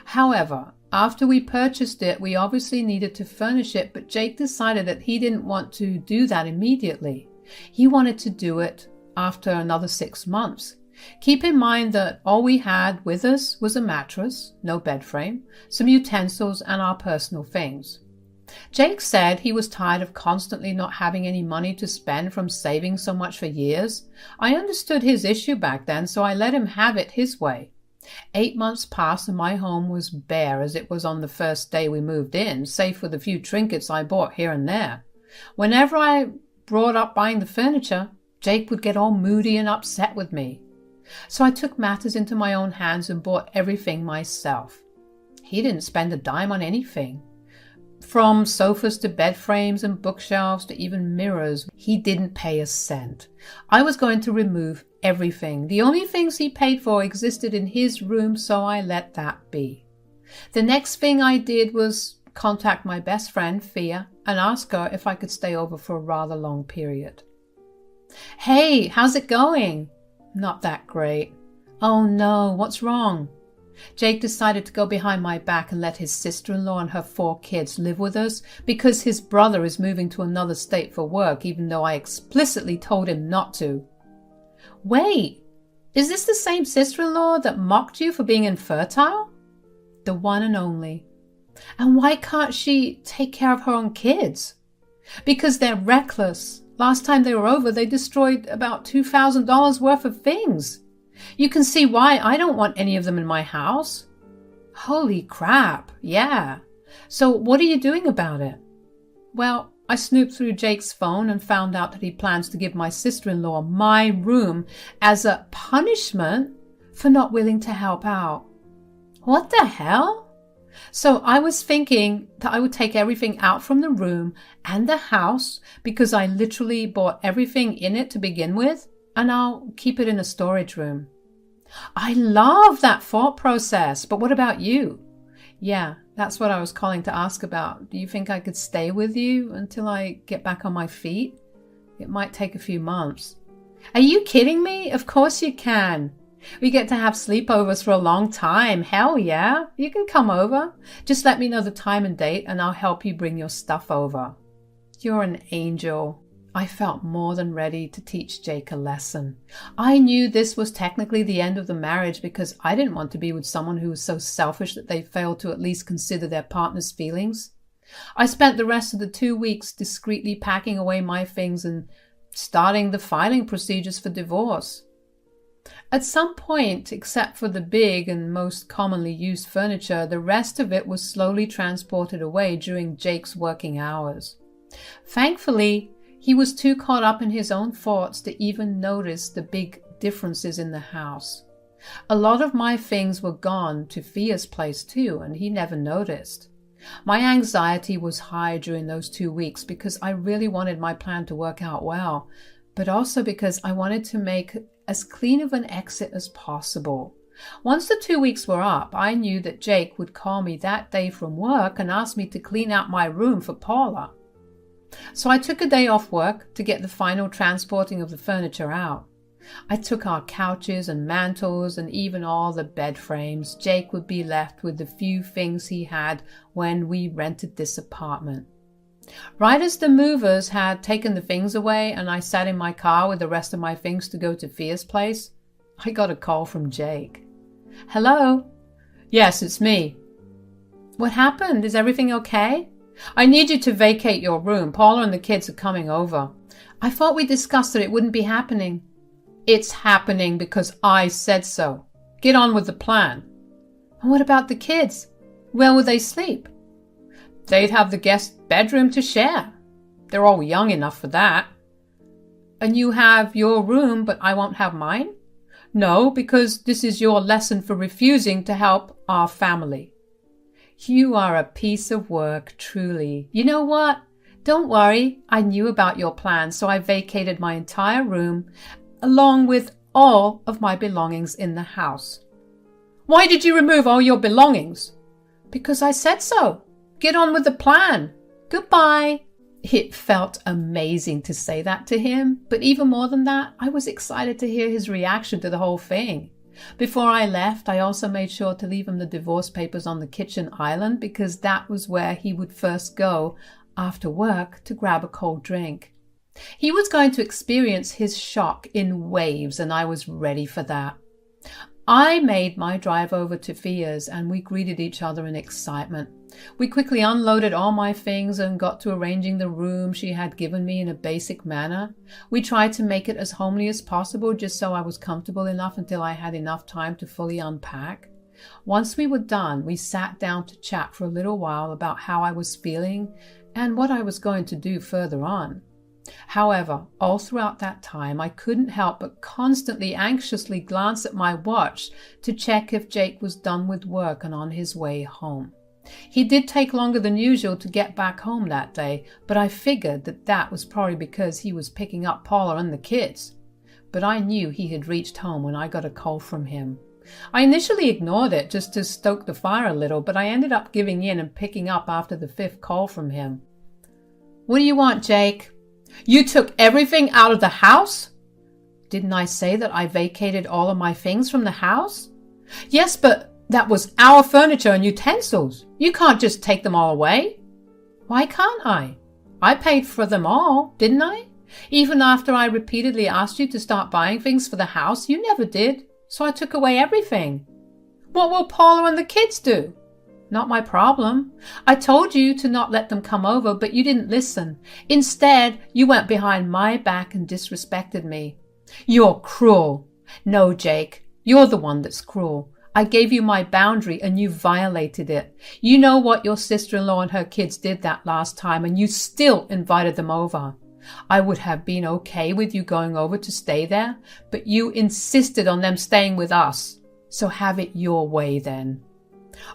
However, after we purchased it, we obviously needed to furnish it, but Jake decided that he didn't want to do that immediately. He wanted to do it after another 6 months. Keep in mind that all we had with us was a mattress, no bed frame, some utensils, and our personal things. Jake said he was tired of constantly not having any money to spend from saving so much for years. I understood his issue back then, so I let him have it his way. 8 months passed and my home was bare as it was on the first day we moved in, save for the few trinkets I bought here and there. Whenever I brought up buying the furniture, Jake would get all moody and upset with me. So I took matters into my own hands and bought everything myself. He didn't spend a dime on anything. From sofas to bed frames and bookshelves to even mirrors, he didn't pay a cent. I was going to remove everything. The only things he paid for existed in his room, so I let that be. The next thing I did was contact my best friend, Thea, and ask her if I could stay over for a rather long period. "Hey, how's it going?" "Not that great." "Oh no, what's wrong?" Jake decided to go behind my back and let his sister-in-law and her 4 kids live with us because his brother is moving to another state for work, even though I explicitly told him not to. "Wait, is this the same sister-in-law that mocked you for being infertile?" "The one and only." "And why can't she take care of her own kids?" "Because they're reckless. Last time they were over, they destroyed about $2,000 worth of things. You can see why I don't want any of them in my house." "Holy crap, yeah. So what are you doing about it?" "Well, I snooped through Jake's phone and found out that he plans to give my sister-in-law my room as a punishment for not willing to help out." "What the hell?" So I was thinking that I would take everything out from the room and the house because I literally bought everything in it to begin with, and I'll keep it in a storage room. "I love that thought process, but what about you?" "Yeah, That's what I was calling to ask about. Do you think I could stay with you until I get back on my feet? It might take a few months. Are you kidding me? Of course you can. We get to have sleepovers for a long time. Hell yeah. You can come over. Just let me know the time and date and I'll help you bring your stuff over. You're an angel. I felt more than ready to teach Jake a lesson. I knew this was technically the end of the marriage because I didn't want to be with someone who was so selfish that they failed to at least consider their partner's feelings. I spent the rest of the 2 weeks discreetly packing away my things and starting the filing procedures for divorce. At some point, except for the big and most commonly used furniture, the rest of it was slowly transported away during Jake's working hours. Thankfully, he was too caught up in his own thoughts to even notice the big differences in the house. A lot of my things were gone to Fia's place too, and he never noticed. My anxiety was high during those 2 weeks because I really wanted my plan to work out well, but also because I wanted to make as clean of an exit as possible. Once the 2 weeks were up, I knew that Jake would call me that day from work and ask me to clean out my room for Paula. So I took a day off work to get the final transporting of the furniture out. I took our couches and mantles and even all the bed frames. Jake would be left with the few things he had when we rented this apartment. Right as the movers had taken the things away and I sat in my car with the rest of my things to go to Fia's place, I got a call from Jake. Hello? Yes, it's me. What happened? Is everything okay? I need you to vacate your room. Paula and the kids are coming over. I thought we discussed that it wouldn't be happening. It's happening because I said so. Get on with the plan. And what about the kids? Where will they sleep? They'd have the guest bedroom to share. They're all young enough for that. And you have your room, but I won't have mine? No, because this is your lesson for refusing to help our family. You are a piece of work, truly. You know what? Don't worry. I knew about your plan, so I vacated my entire room, along with all of my belongings in the house. Why did you remove all your belongings? Because I said so. Get on with the plan. Goodbye. It felt amazing to say that to him, but even more than that, I was excited to hear his reaction to the whole thing. Before I left, I also made sure to leave him the divorce papers on the kitchen island because that was where he would first go after work to grab a cold drink. He was going to experience his shock in waves, and I was ready for that. I made my drive over to Fia's and we greeted each other in excitement. We quickly unloaded all my things and got to arranging the room she had given me in a basic manner. We tried to make it as homely as possible just so I was comfortable enough until I had enough time to fully unpack. Once we were done, we sat down to chat for a little while about how I was feeling and what I was going to do further on. However, all throughout that time, I couldn't help but constantly anxiously glance at my watch to check if Jake was done with work and on his way home. He did take longer than usual to get back home that day, but I figured that was probably because he was picking up Paula and the kids. But I knew he had reached home when I got a call from him. I initially ignored it just to stoke the fire a little, but I ended up giving in and picking up after the 5th call from him. What do you want, Jake? You took everything out of the house? Didn't I say that I vacated all of my things from the house? Yes, but that was our furniture and utensils. You can't just take them all away. Why can't I? I paid for them all, didn't I? Even after I repeatedly asked you to start buying things for the house, you never did. So I took away everything. What will Paula and the kids do? Not my problem. I told you to not let them come over, but you didn't listen. Instead, you went behind my back and disrespected me. You're cruel. No, Jake, you're the one that's cruel. I gave you my boundary and you violated it. You know what your sister-in-law and her kids did that last time, and you still invited them over. I would have been okay with you going over to stay there, but you insisted on them staying with us. So have it your way then.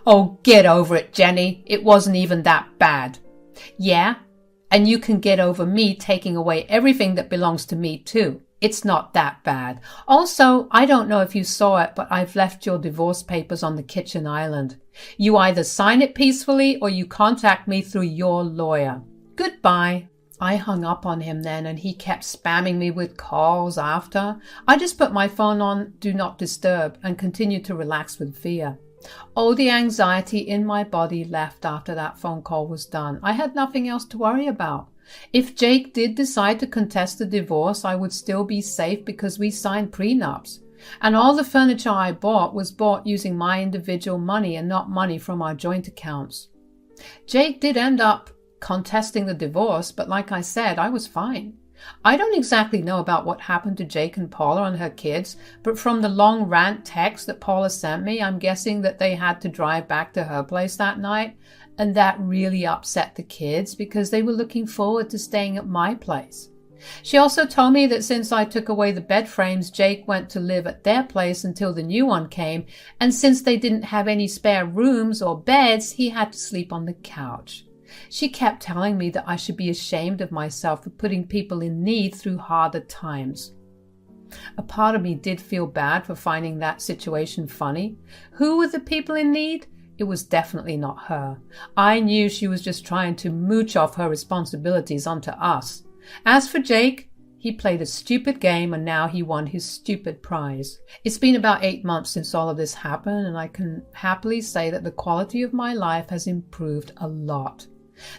Oh, get over it, Jenny. It wasn't even that bad. Yeah, and you can get over me taking away everything that belongs to me too. It's not that bad. Also, I don't know if you saw it, but I've left your divorce papers on the kitchen island. You either sign it peacefully or you contact me through your lawyer. Goodbye. I hung up on him then, and he kept spamming me with calls after. I just put my phone on Do Not Disturb and continued to relax with Via. All the anxiety in my body left after that phone call was done. I had nothing else to worry about. If Jake did decide to contest the divorce, I would still be safe because we signed prenups. And all the furniture I bought was bought using my individual money and not money from our joint accounts. Jake did end up contesting the divorce, but like I said, I was fine. I don't exactly know about what happened to Jake and Paula and her kids, but from the long rant text that Paula sent me, I'm guessing that they had to drive back to her place that night, and that really upset the kids because they were looking forward to staying at my place. She also told me that since I took away the bed frames, Jake went to live at their place until the new one came, and since they didn't have any spare rooms or beds, he had to sleep on the couch. She kept telling me that I should be ashamed of myself for putting people in need through harder times. A part of me did feel bad for finding that situation funny. Who were the people in need? It was definitely not her. I knew she was just trying to mooch off her responsibilities onto us. As for Jake, he played a stupid game and now he won his stupid prize. It's been about 8 months since all of this happened, and I can happily say that the quality of my life has improved a lot.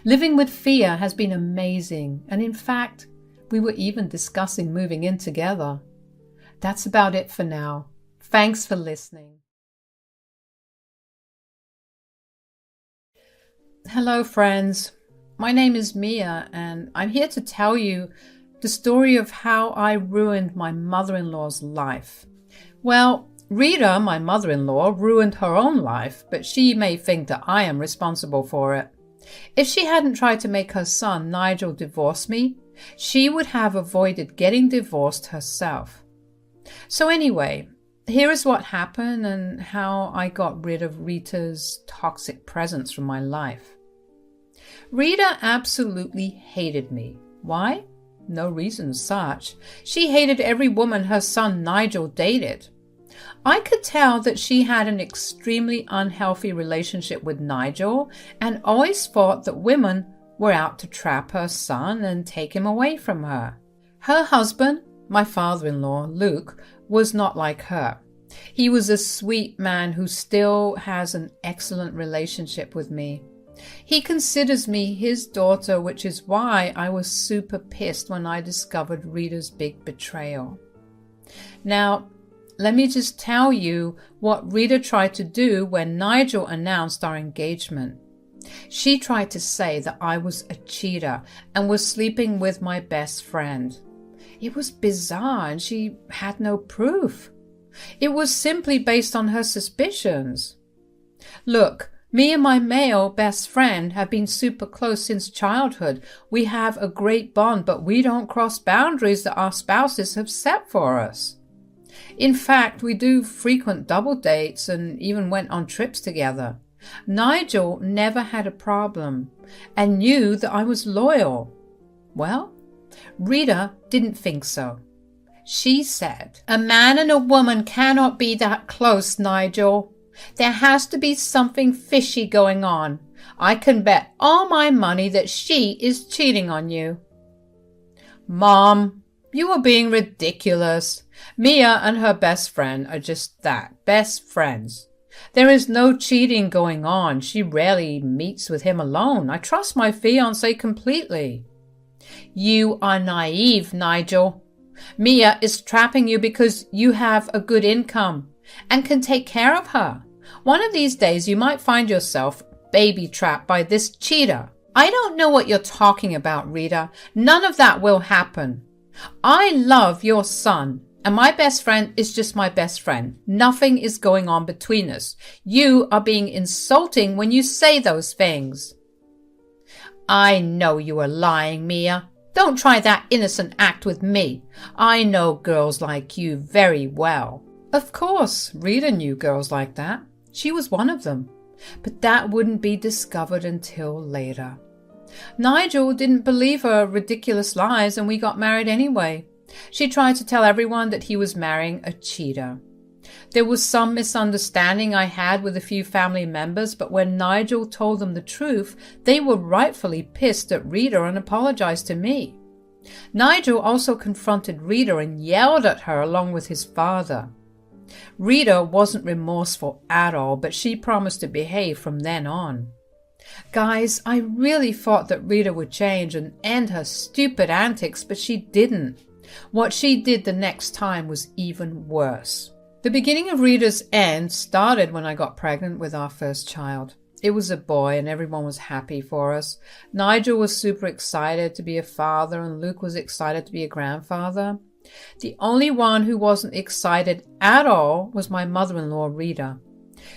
Living with Fia has been amazing, and in fact, we were even discussing moving in together. That's about it for now. Thanks for listening. Hello, friends. My name is Mia, and I'm here to tell you the story of how I ruined my mother-in-law's life. Well, Rita, my mother-in-law, ruined her own life, but she may think that I am responsible for it. If she hadn't tried to make her son, Nigel, divorce me, she would have avoided getting divorced herself. So anyway, here is what happened and how I got rid of Rita's toxic presence from my life. Rita absolutely hated me. Why? No reason as such. She hated every woman her son Nigel dated. I could tell that she had an extremely unhealthy relationship with Nigel and always thought that women were out to trap her son and take him away from her. Her husband, my father-in-law, Luke, was not like her. He was a sweet man who still has an excellent relationship with me. He considers me his daughter, which is why I was super pissed when I discovered Rita's big betrayal. Now, let me just tell you what Rita tried to do when Nigel announced our engagement. She tried to say that I was a cheater and was sleeping with my best friend. It was bizarre and she had no proof. It was simply based on her suspicions. Look, me and my male best friend have been super close since childhood. We have a great bond, but we don't cross boundaries that our spouses have set for us. In fact, we do frequent double dates and even went on trips together. Nigel never had a problem and knew that I was loyal. Well, Rita didn't think so. She said, "A man and a woman cannot be that close, Nigel. There has to be something fishy going on. I can bet all my money that she is cheating on you." Mom, you are being ridiculous. Mia and her best friend are just that, best friends. There is no cheating going on. She rarely meets with him alone. I trust my fiancé completely. You are naive, Nigel. Mia is trapping you because you have a good income and can take care of her. One of these days you might find yourself baby-trapped by this cheater. I don't know what you're talking about, Rita. None of that will happen. I love your son, and my best friend is just my best friend. Nothing is going on between us. You are being insulting when you say those things. I know you are lying, Mia. Don't try that innocent act with me. I know girls like you very well. Of course, Rita knew girls like that. She was one of them. But that wouldn't be discovered until later. Nigel didn't believe her ridiculous lies and we got married anyway. She tried to tell everyone that he was marrying a cheater. There was some misunderstanding I had with a few family members, but when Nigel told them the truth, they were rightfully pissed at Rita and apologized to me. Nigel also confronted Rita and yelled at her along with his father. Rita wasn't remorseful at all, but she promised to behave from then on. Guys, I really thought that Rita would change and end her stupid antics, but she didn't. What she did the next time was even worse. The beginning of Rita's end started when I got pregnant with our first child. It was a boy and everyone was happy for us. Nigel was super excited to be a father and Luke was excited to be a grandfather. The only one who wasn't excited at all was my mother-in-law, Rita.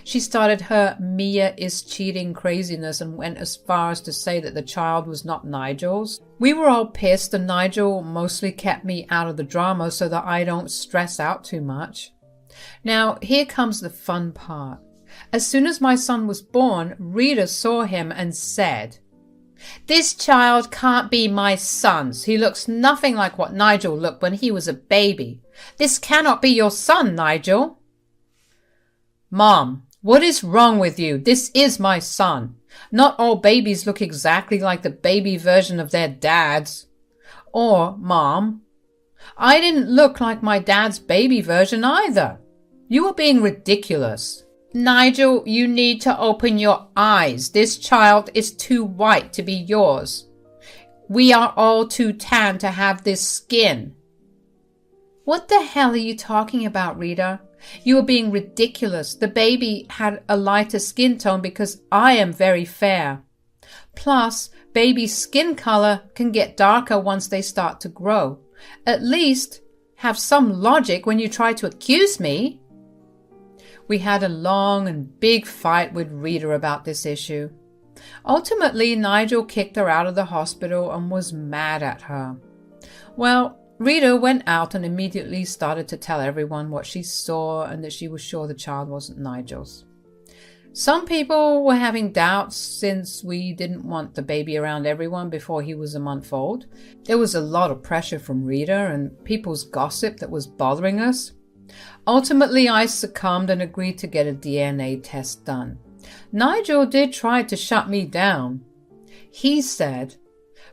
She started her Mia is cheating craziness and went as far as to say that the child was not Nigel's. We were all pissed and Nigel mostly kept me out of the drama so that I don't stress out too much. Now, here comes the fun part. As soon as my son was born, Rita saw him and said, "This child can't be my son's. He looks nothing like what Nigel looked when he was a baby. This cannot be your son, Nigel." "Mom, what is wrong with you? This is my son. Not all babies look exactly like the baby version of their dads." Or, "Mom, I didn't look like my dad's baby version either. You are being ridiculous." "Nigel, you need to open your eyes. This child is too white to be yours. We are all too tan to have this skin." "What the hell are you talking about, Rita? You are being ridiculous. The baby had a lighter skin tone because I am very fair. Plus, baby's skin color can get darker once they start to grow. At least have some logic when you try to accuse me." We had a long and big fight with Rita about this issue. Ultimately, Nigel kicked her out of the hospital and was mad at her. Well, Rita went out and immediately started to tell everyone what she saw and that she was sure the child wasn't Nigel's. Some people were having doubts since we didn't want the baby around everyone before he was a month old. There was a lot of pressure from Rita and people's gossip that was bothering us. Ultimately, I succumbed and agreed to get a DNA test done. Nigel did try to shut me down. He said,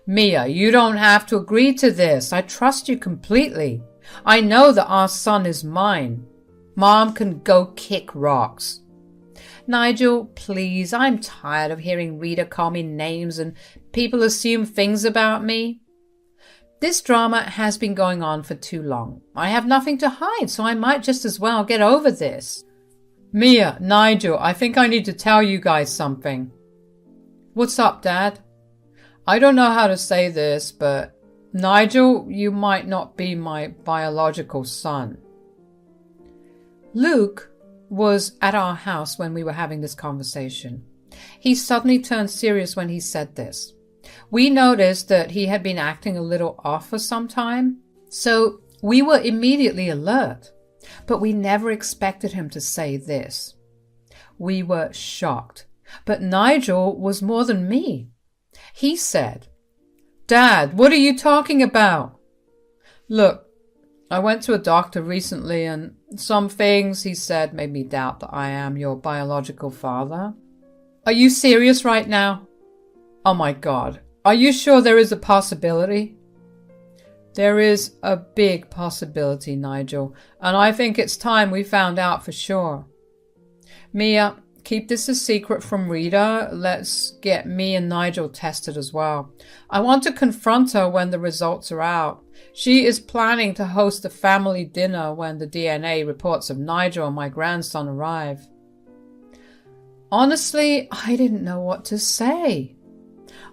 "Mia, you don't have to agree to this. I trust you completely. I know that our son is mine. Mom can go kick rocks." "Nigel, please, I'm tired of hearing Rita call me names and people assume things about me. This drama has been going on for too long. I have nothing to hide, so I might just as well get over this." "Mia, Nigel, I think I need to tell you guys something." "What's up, Dad?" "I don't know how to say this, but Nigel, you might not be my biological son." Luke was at our house when we were having this conversation. He suddenly turned serious when he said this. We noticed that he had been acting a little off for some time, so we were immediately alert, but we never expected him to say this. We were shocked, but Nigel was more than me. He said, "Dad, what are you talking about?" "Look, I went to a doctor recently and some things he said made me doubt that I am your biological father." "Are you serious right now?" "Oh my God, are you sure there is a possibility?" "There is a big possibility, Nigel, and I think it's time we found out for sure." "Mia, keep this a secret from Rita. Let's get me and Nigel tested as well. I want to confront her when the results are out. She is planning to host a family dinner when the DNA reports of Nigel and my grandson arrive." Honestly, I didn't know what to say.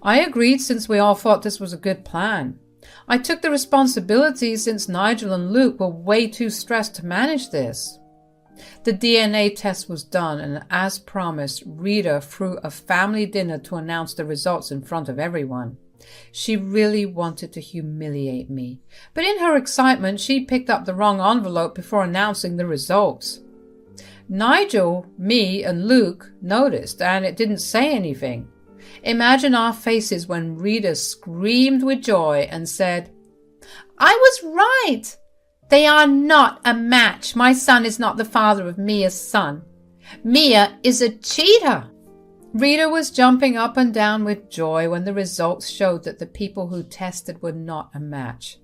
I agreed since we all thought this was a good plan. I took the responsibility since Nigel and Luke were way too stressed to manage this. The DNA test was done, and as promised, Rita threw a family dinner to announce the results in front of everyone. She really wanted to humiliate me, but in her excitement, she picked up the wrong envelope before announcing the results. Nigel, me, and Luke noticed, and it didn't say anything. Imagine our faces when Rita screamed with joy and said, I was right. They are not a match. My son is not the father of Mia's son. Mia is a cheater. Rita was jumping up and down with joy when the results showed that the people who tested were not a match.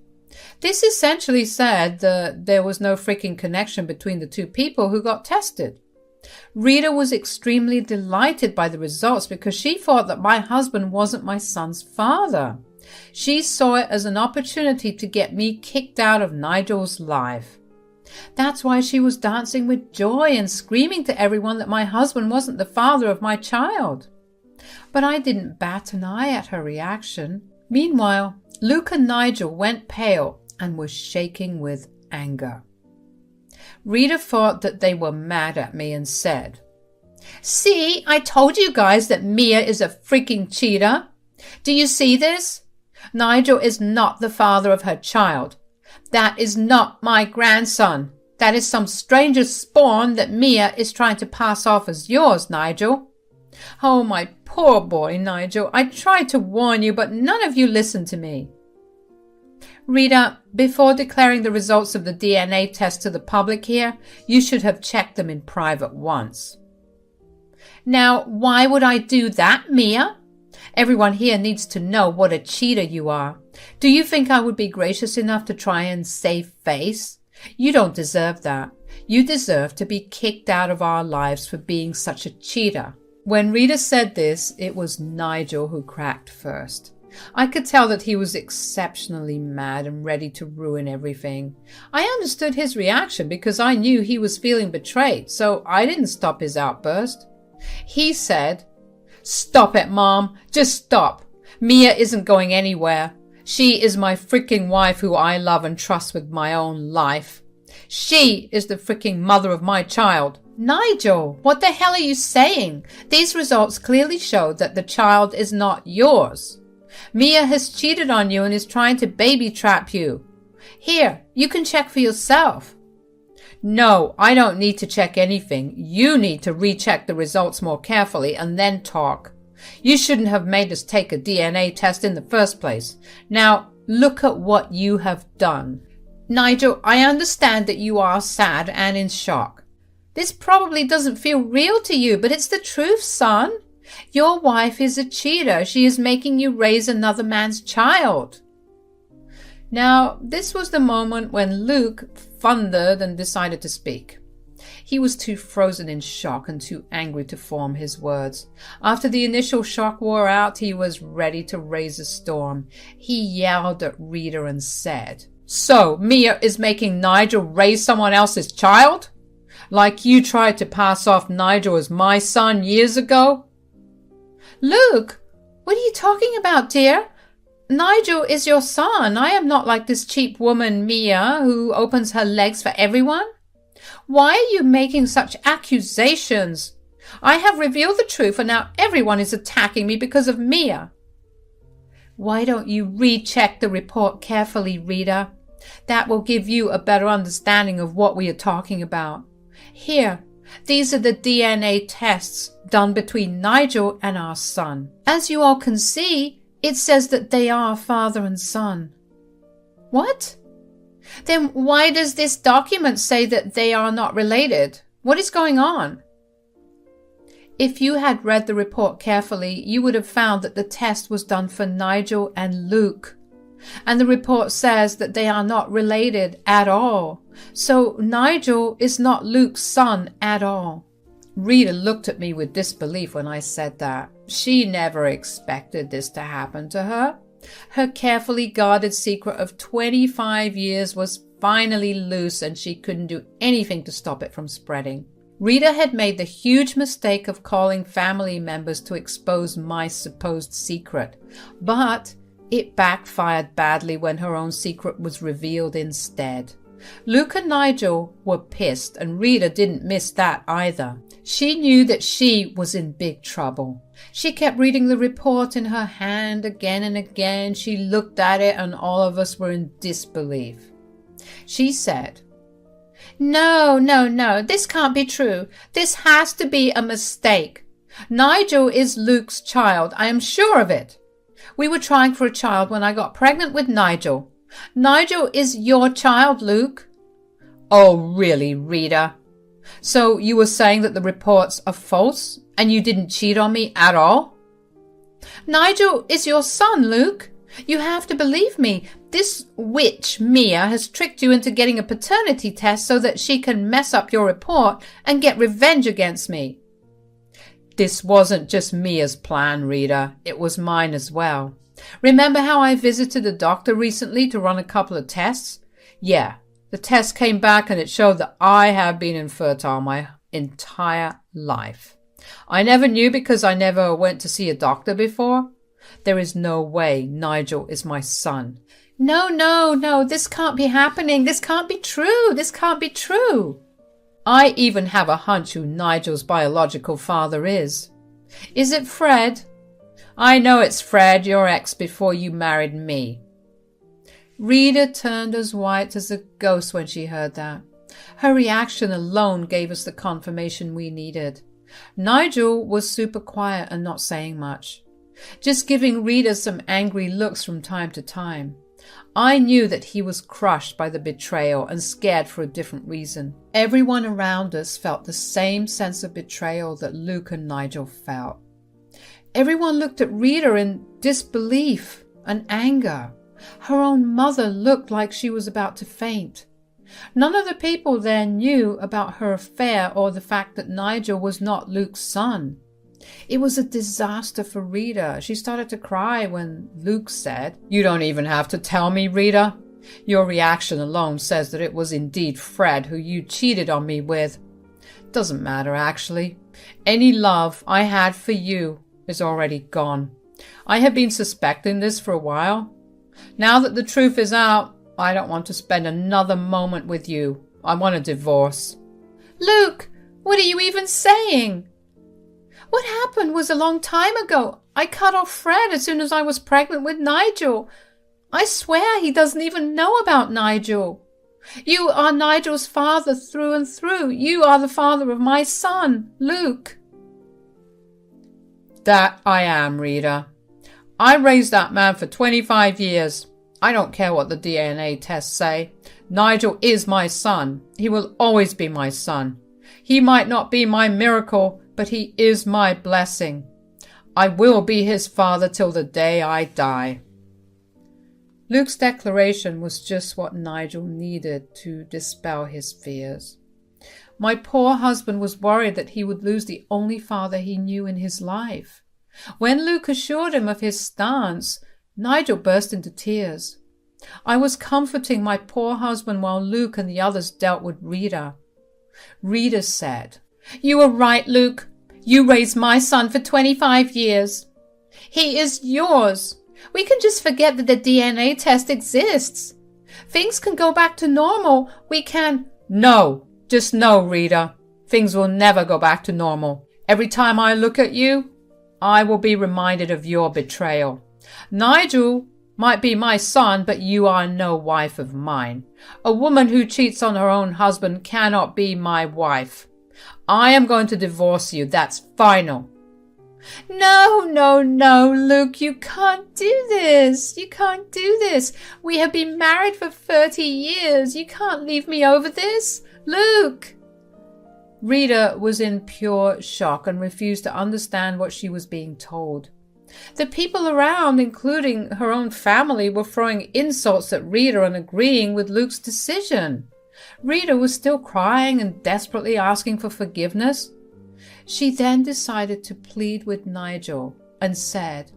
This essentially said that there was no freaking connection between the two people who got tested. Rita was extremely delighted by the results because she thought that my husband wasn't my son's father. She saw it as an opportunity to get me kicked out of Nigel's life. That's why she was dancing with joy and screaming to everyone that my husband wasn't the father of my child. But I didn't bat an eye at her reaction. Meanwhile, Luke and Nigel went pale and were shaking with anger. Rita thought that they were mad at me and said, "See, I told you guys that Mia is a freaking cheater. Do you see this? Nigel is not the father of her child. That is not my grandson. That is some stranger's spawn that Mia is trying to pass off as yours, Nigel. Oh, my poor boy, Nigel. I tried to warn you, but none of you listened to me." Rita, before declaring the results of the DNA test to the public here, you should have checked them in private once. Now, why would I do that, Mia? Everyone here needs to know what a cheater you are. Do you think I would be gracious enough to try and save face? You don't deserve that. You deserve to be kicked out of our lives for being such a cheater. When Rita said this, it was Nigel who cracked first. I could tell that he was exceptionally mad and ready to ruin everything. I understood his reaction because I knew he was feeling betrayed, so I didn't stop his outburst. He said, "Stop it, Mom. Just stop. Mia isn't going anywhere. She is my freaking wife who I love and trust with my own life. She is the freaking mother of my child." Nigel, what the hell are you saying? These results clearly show that the child is not yours. Mia has cheated on you and is trying to baby trap you. Here, you can check for yourself. No, I don't need to check anything. You need to recheck the results more carefully and then talk. You shouldn't have made us take a DNA test in the first place. Now, look at what you have done. Nigel, I understand that you are sad and in shock. This probably doesn't feel real to you, but it's the truth, son. Your wife is a cheater. She is making you raise another man's child. Now, this was the moment when Luke thundered and decided to speak. He was too frozen in shock and too angry to form his words. After the initial shock wore out, he was ready to raise a storm. He yelled at Rita and said, "So, Mia is making Nigel raise someone else's child? Like you tried to pass off Nigel as my son years ago?" Luke, what are you talking about, dear? Nigel is your son. I am not like this cheap woman, Mia, who opens her legs for everyone. Why are you making such accusations? I have revealed the truth and now everyone is attacking me because of Mia. Why don't you recheck the report carefully, Rita? That will give you a better understanding of what we are talking about. Here, these are the DNA tests done between Nigel and our son. As you all can see, it says that they are father and son. What? Then why does this document say that they are not related? What is going on? If you had read the report carefully, you would have found that the test was done for Nigel and Luke. And the report says that they are not related at all. So Nigel is not Luke's son at all. Rita looked at me with disbelief when I said that. She never expected this to happen to her. Her carefully guarded secret of 25 years was finally loose and she couldn't do anything to stop it from spreading. Rita had made the huge mistake of calling family members to expose my supposed secret, but it backfired badly when her own secret was revealed instead. Luke and Nigel were pissed, and Rita didn't miss that either. She knew that she was in big trouble. She kept reading the report in her hand again and again. She looked at it and all of us were in disbelief. She said, No, this can't be true. This has to be a mistake. Nigel is Luke's child. I am sure of it. We were trying for a child when I got pregnant with Nigel. Nigel is your child, Luke. Oh, really, Rita? So you were saying that the reports are false and you didn't cheat on me at all? Nigel is your son, Luke. You have to believe me. This witch, Mia, has tricked you into getting a paternity test so that she can mess up your report and get revenge against me. This wasn't just Mia's plan, Rita. It was mine as well. Remember how I visited the doctor recently to run a couple of tests? Yeah, the test came back and it showed that I have been infertile my entire life. I never knew because I never went to see a doctor before. There is no way Nigel is my son. No, this can't be happening. This can't be true. This can't be true. I even have a hunch who Nigel's biological father is. Is it Fred? I know it's Fred, your ex, before you married me. Rita turned as white as a ghost when she heard that. Her reaction alone gave us the confirmation we needed. Nigel was super quiet and not saying much, just giving Rita some angry looks from time to time. I knew that he was crushed by the betrayal and scared for a different reason. Everyone around us felt the same sense of betrayal that Luke and Nigel felt. Everyone looked at Rita in disbelief and anger. Her own mother looked like she was about to faint. None of the people there knew about her affair or the fact that Nigel was not Luke's son. It was a disaster for Rita. She started to cry when Luke said, "You don't even have to tell me, Rita. Your reaction alone says that it was indeed Fred who you cheated on me with. Doesn't matter, actually. Any love I had for you is already gone. I have been suspecting this for a while. Now that the truth is out, I don't want to spend another moment with you. I want a divorce." Luke, what are you even saying? What happened was a long time ago. I cut off Fred as soon as I was pregnant with Nigel. I swear he doesn't even know about Nigel. You are Nigel's father through and through. You are the father of my son, Luke. That I am, Rita. I raised that man for 25 years. I don't care what the DNA tests say. Nigel is my son. He will always be my son. He might not be my miracle, but he is my blessing. I will be his father till the day I die. Luke's declaration was just what Nigel needed to dispel his fears. My poor husband was worried that he would lose the only father he knew in his life. When Luke assured him of his stance, Nigel burst into tears. I was comforting my poor husband while Luke and the others dealt with Rita. Rita said, "You were right, Luke. You raised my son for 25 years. He is yours. We can just forget that the DNA test exists. Things can go back to normal. We can—" No, just no, Rita. Things will never go back to normal. Every time I look at you, I will be reminded of your betrayal. Nigel might be my son, but you are no wife of mine. A woman who cheats on her own husband cannot be my wife. I am going to divorce you. That's final. No, Luke, you can't do this. You can't do this. We have been married for 30 years. You can't leave me over this. Luke! Rita was in pure shock and refused to understand what she was being told. The people around, including her own family, were throwing insults at Rita and agreeing with Luke's decision. Rita was still crying and desperately asking for forgiveness. She then decided to plead with Nigel and said,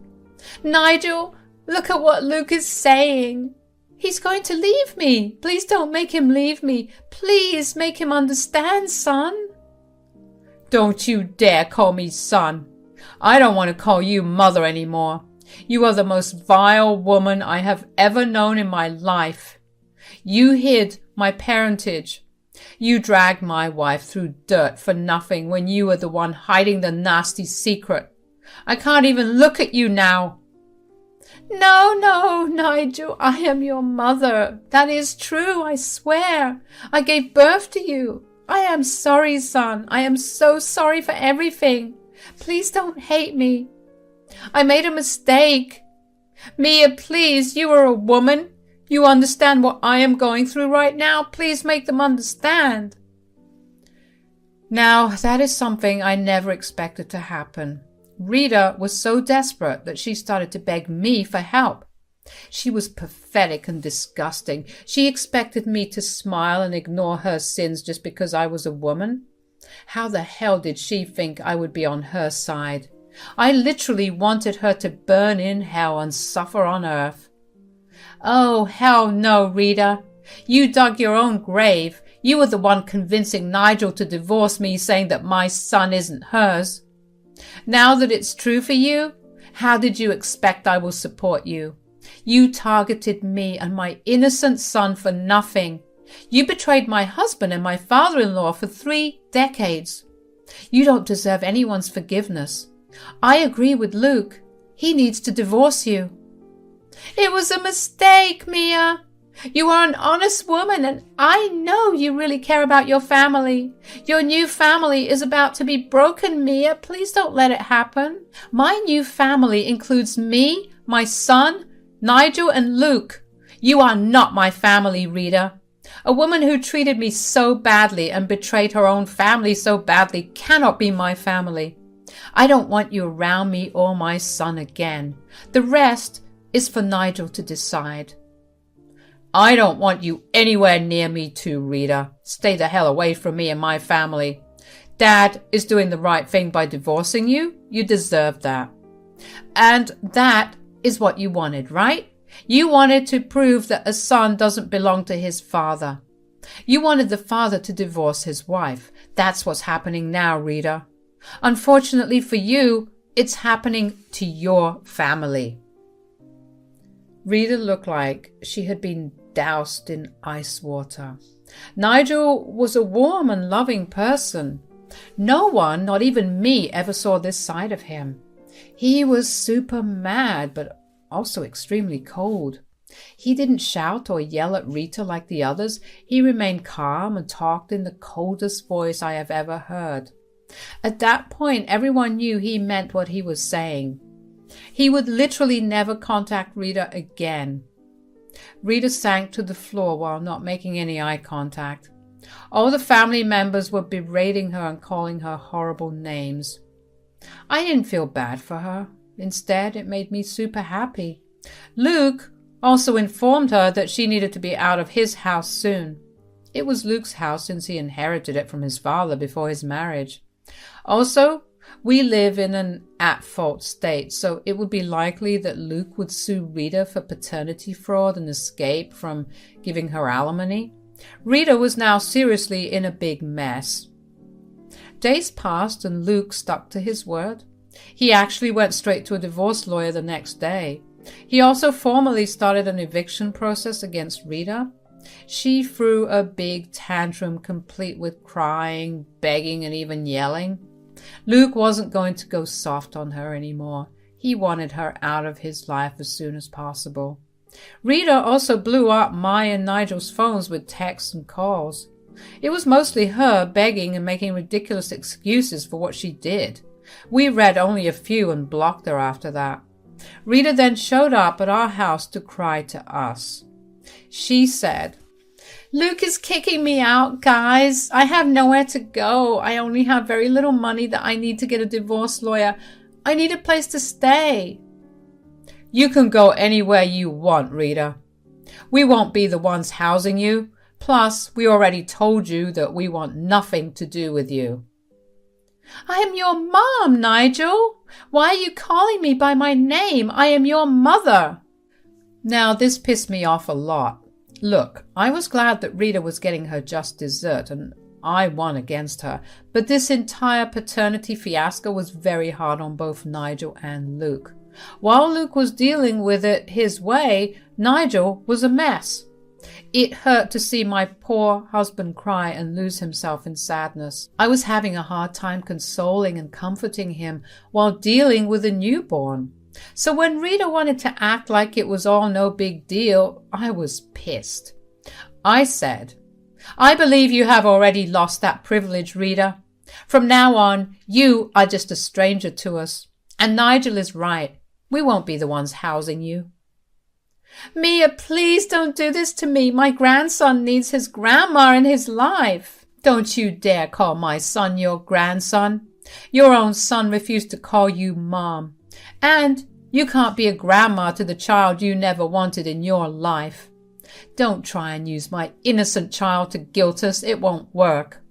"Nigel, look at what Luke is saying. He's going to leave me. Please don't make him leave me. Please make him understand, son." Don't you dare call me son. I don't want to call you mother anymore. You are the most vile woman I have ever known in my life. You hid my parentage. You dragged my wife through dirt for nothing when you were the one hiding the nasty secret. I can't even look at you now. No, Nigel, I am your mother. That is true, I swear. I gave birth to you. I am sorry, son. I am so sorry for everything. Please don't hate me. I made a mistake. Mia, please, you are a woman. You understand what I am going through right now? Please make them understand. Now, that is something I never expected to happen. Rita was so desperate that she started to beg me for help. She was pathetic and disgusting. She expected me to smile and ignore her sins just because I was a woman. How the hell did she think I would be on her side? I literally wanted her to burn in hell and suffer on earth. Oh, hell no, Rita. You dug your own grave. You were the one convincing Nigel to divorce me, saying that my son isn't hers. Now that it's true for you, how did you expect I will support you? You targeted me and my innocent son for nothing. You betrayed my husband and my father-in-law for 3 decades. You don't deserve anyone's forgiveness. I agree with Luke. He needs to divorce you. It was a mistake, Mia. You are an honest woman, and I know you really care about your family. Your new family is about to be broken, Mia. Please don't let it happen. My new family includes me, my son, Nigel, and Luke. You are not my family, Rita. A woman who treated me so badly and betrayed her own family so badly cannot be my family. I don't want you around me or my son again. The rest is for Nigel to decide. I don't want you anywhere near me too, Rita. Stay the hell away from me and my family. Dad is doing the right thing by divorcing you. You deserve that. And that is what you wanted, right? You wanted to prove that a son doesn't belong to his father. You wanted the father to divorce his wife. That's what's happening now, Rita. Unfortunately for you, it's happening to your family. Rita looked like she had been doused in ice water. Nigel was a warm and loving person. No one, not even me, ever saw this side of him. He was super mad, but also extremely cold. He didn't shout or yell at Rita like the others. He remained calm and talked in the coldest voice I have ever heard. At that point, everyone knew he meant what he was saying. He would literally never contact Rita again. Rita sank to the floor while not making any eye contact. All the family members were berating her and calling her horrible names. I didn't feel bad for her. Instead, it made me super happy. Luke also informed her that she needed to be out of his house soon. It was Luke's house since he inherited it from his father before his marriage. Also, we live in an at-fault state, so it would be likely that Luke would sue Rita for paternity fraud and escape from giving her alimony. Rita was now seriously in a big mess. Days passed and Luke stuck to his word. He actually went straight to a divorce lawyer the next day. He also formally started an eviction process against Rita. She threw a big tantrum complete with crying, begging, and even yelling. Luke wasn't going to go soft on her anymore. He wanted her out of his life as soon as possible. Rita also blew up my and Nigel's phones with texts and calls. It was mostly her begging and making ridiculous excuses for what she did. We read only a few and blocked her after that. Rita then showed up at our house to cry to us. She said, "Luke is kicking me out, guys. I have nowhere to go. I only have very little money that I need to get a divorce lawyer. I need a place to stay." "You can go anywhere you want, Rita. We won't be the ones housing you. Plus, we already told you that we want nothing to do with you." "I am your mom, Nigel. Why are you calling me by my name? I am your mother." Now, this pissed me off a lot. Look, I was glad that Rita was getting her just dessert, and I won against her, but this entire paternity fiasco was very hard on both Nigel and Luke. While Luke was dealing with it his way, Nigel was a mess. It hurt to see my poor husband cry and lose himself in sadness. I was having a hard time consoling and comforting him while dealing with a newborn. So when Rita wanted to act like it was all no big deal, I was pissed. I said, "I believe you have already lost that privilege, Rita. From now on, you are just a stranger to us. And Nigel is right. We won't be the ones housing you." Mia, please don't do this to me. My grandson needs his grandma in his life. Don't you dare call my son your grandson. Your own son refused to call you Mom. And you can't be a grandma to the child you never wanted in your life. Don't try and use my innocent child to guilt us. It won't work.